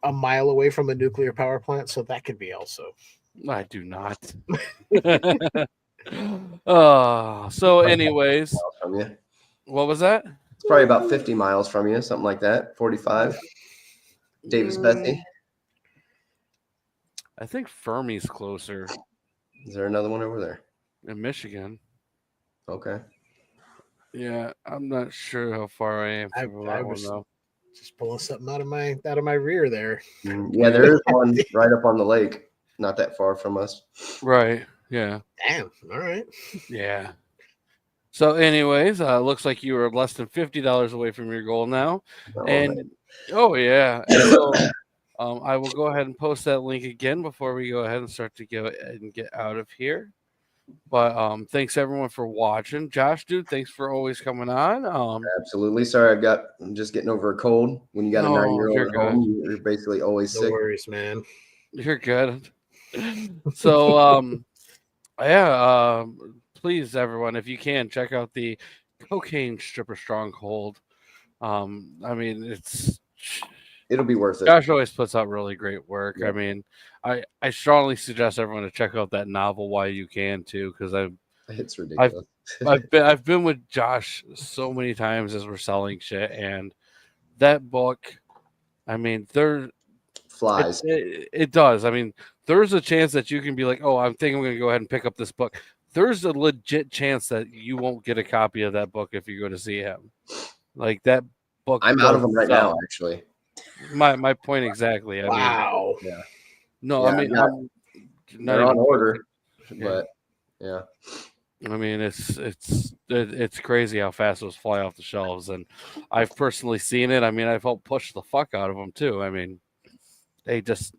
a mile away from a nuclear power plant, so that could be also. I do not. Oh, so anyways, Miles from you. what was that? It's probably about 50 miles from you, something like that. 45. Davis Betsy. I think Fermi's closer Is there another one over there? in Michigan. Okay. Yeah, I'm not sure how far I am from I that one was though. just pulling something out of my rear there. Yeah, there is one right up on the lake, not that far from us. Right. Yeah. Damn. All right. Yeah. So, anyways, looks like you are less than $50 away from your goal now, Oh, and man. oh yeah, and so I will go ahead and post that link again before we go ahead and start to go and get out of here. But thanks everyone for watching. Josh, dude, thanks for always coming on. Absolutely. Sorry, I'm just getting over a cold. When you got a No, 9-year-old you're at home, you're basically always No sick. worries, man. You're good. So yeah, please everyone, if you can, check out the Cocaine Stripper Stronghold. I mean, It'll be worth it. Josh always puts out really great work. Yeah. I mean, I strongly suggest everyone to check out that novel while you can too, because It's ridiculous. I've been with Josh so many times as we're selling shit, and that book, I mean, Flies. it does. I mean, there's a chance that you can be like, oh, I think I'm going to go ahead and pick up this book. There's a legit chance that you won't get a copy of that book if you go to see him. Like that book. I'm out of them right now, actually. My point exactly. I mean, Wow. Yeah. no, Yeah, I mean, I'm not They're on even order, Yeah. but yeah. I mean, it's crazy how fast those fly off the shelves, and I've personally seen it. I mean, I've helped push the fuck out of them too. I mean, it's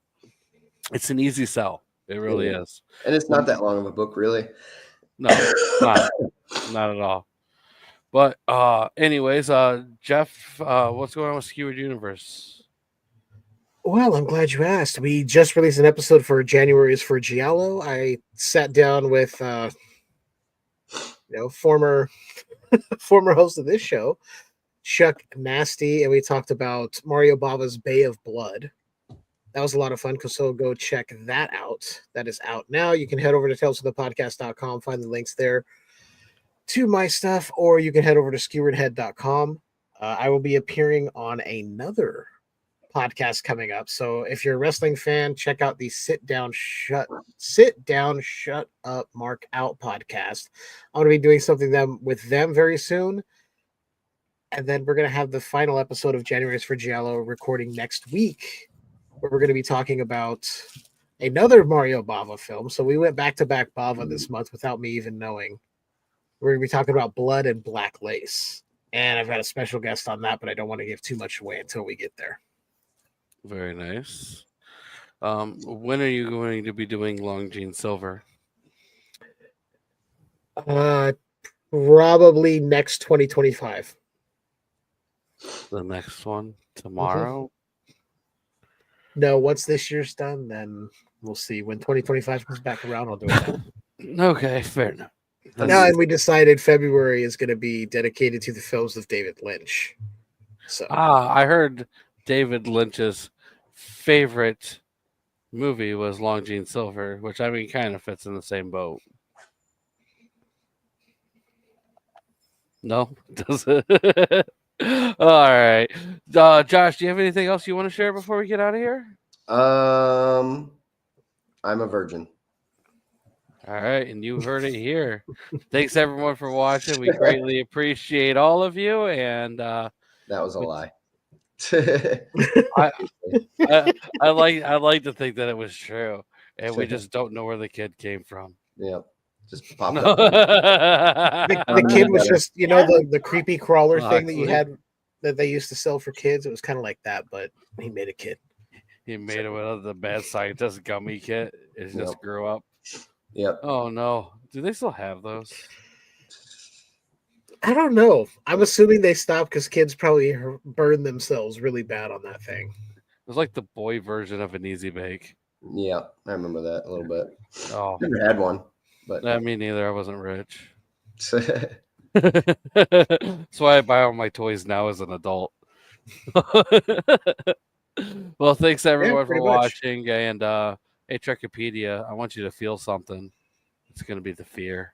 an easy sell. It really is. And it's not that long of a book, really. No, not at all. But anyways, Jeff, what's going on with Skewered Universe? Well, I'm glad you asked. We just released an episode for January's for Giallo. I sat down with former host of this show, Chuck Nasty, and we talked about Mario Bava's Bay of Blood. That was a lot of fun, so go check that out. That is out now. You can head over to talesfromthepodcast.com, find the links there to my stuff, or you can head over to skeweredhead.com. I will be appearing on another podcast coming up. So if you're a wrestling fan, check out the Sit Down, Shut Up, Mark Out podcast. I'm going to be doing something with them very soon. And then we're going to have the final episode of January's for Giallo recording next week, where we're going to be talking about another Mario Bava film. So we went back-to-back Bava this month without me even knowing. We're going to be talking about Blood and Black Lace. And I've got a special guest on that, but I don't want to give too much away until we get there. Very nice. When are you going to be doing Long Gene Silver? Probably next 2025. The next one tomorrow? No, once this year's done, then we'll see. When 2025 comes back around, I'll do it then. Okay, fair enough. No, and we decided February is going to be dedicated to the films of David Lynch. So I heard David Lynch's favorite movie was Long Gene Silver, which I mean kind of fits in the same boat. No, does it? All right, Josh, do you have anything else you want to share before we get out of here? I'm a virgin. All right, and you heard it here. Thanks everyone for watching. We greatly appreciate all of you, and that was a lie. I like to think that it was true, and we just don't know where the kid came from. Yep, just popped up. the kid was just, the creepy crawler thing that you Actually. had that they used to sell for kids. It was kind of like that, but he made a kid. He made it with the Mad Scientist gummy kit. It just grew up. Yep. Oh no! Do they still have those? I don't know. I'm assuming they stopped because kids probably burned themselves really bad on that thing. It was like the boy version of an easy bake. Yeah, I remember that a little bit. Oh, Never had one, but me neither. I wasn't rich. That's why I buy all my toys now as an adult. Well, thanks everyone for pretty much. watching. And hey, Trekkipedia, I want you to feel something. It's going to be the fear.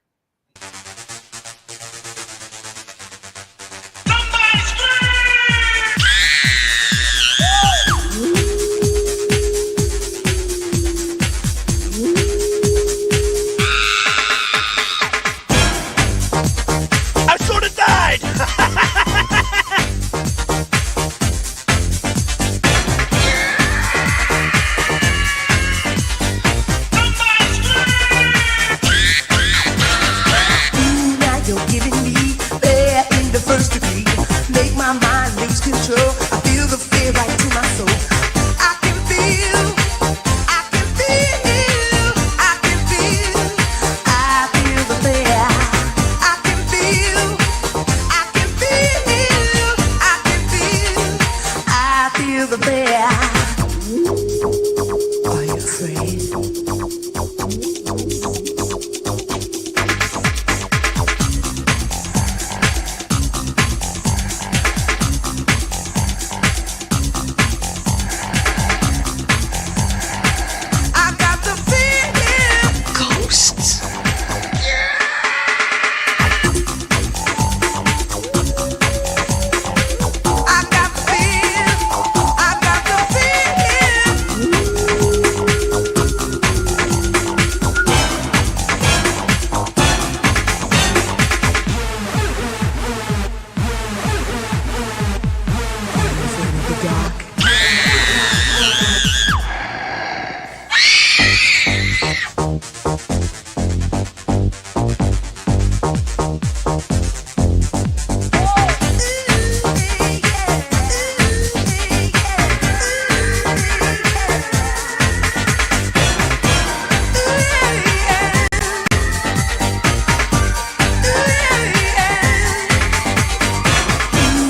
I should have died! Now you're giving me there in the first degree. Make my mind lose control. I feel the fear right to my soul. I can feel, I can feel, I can feel, I feel the fear. I can feel, I can feel, I can feel, I feel the fear. Are you afraid? I got the feeling. Ghosts. I got the feeling. I got the feeling. The dark.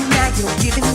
Now you're giving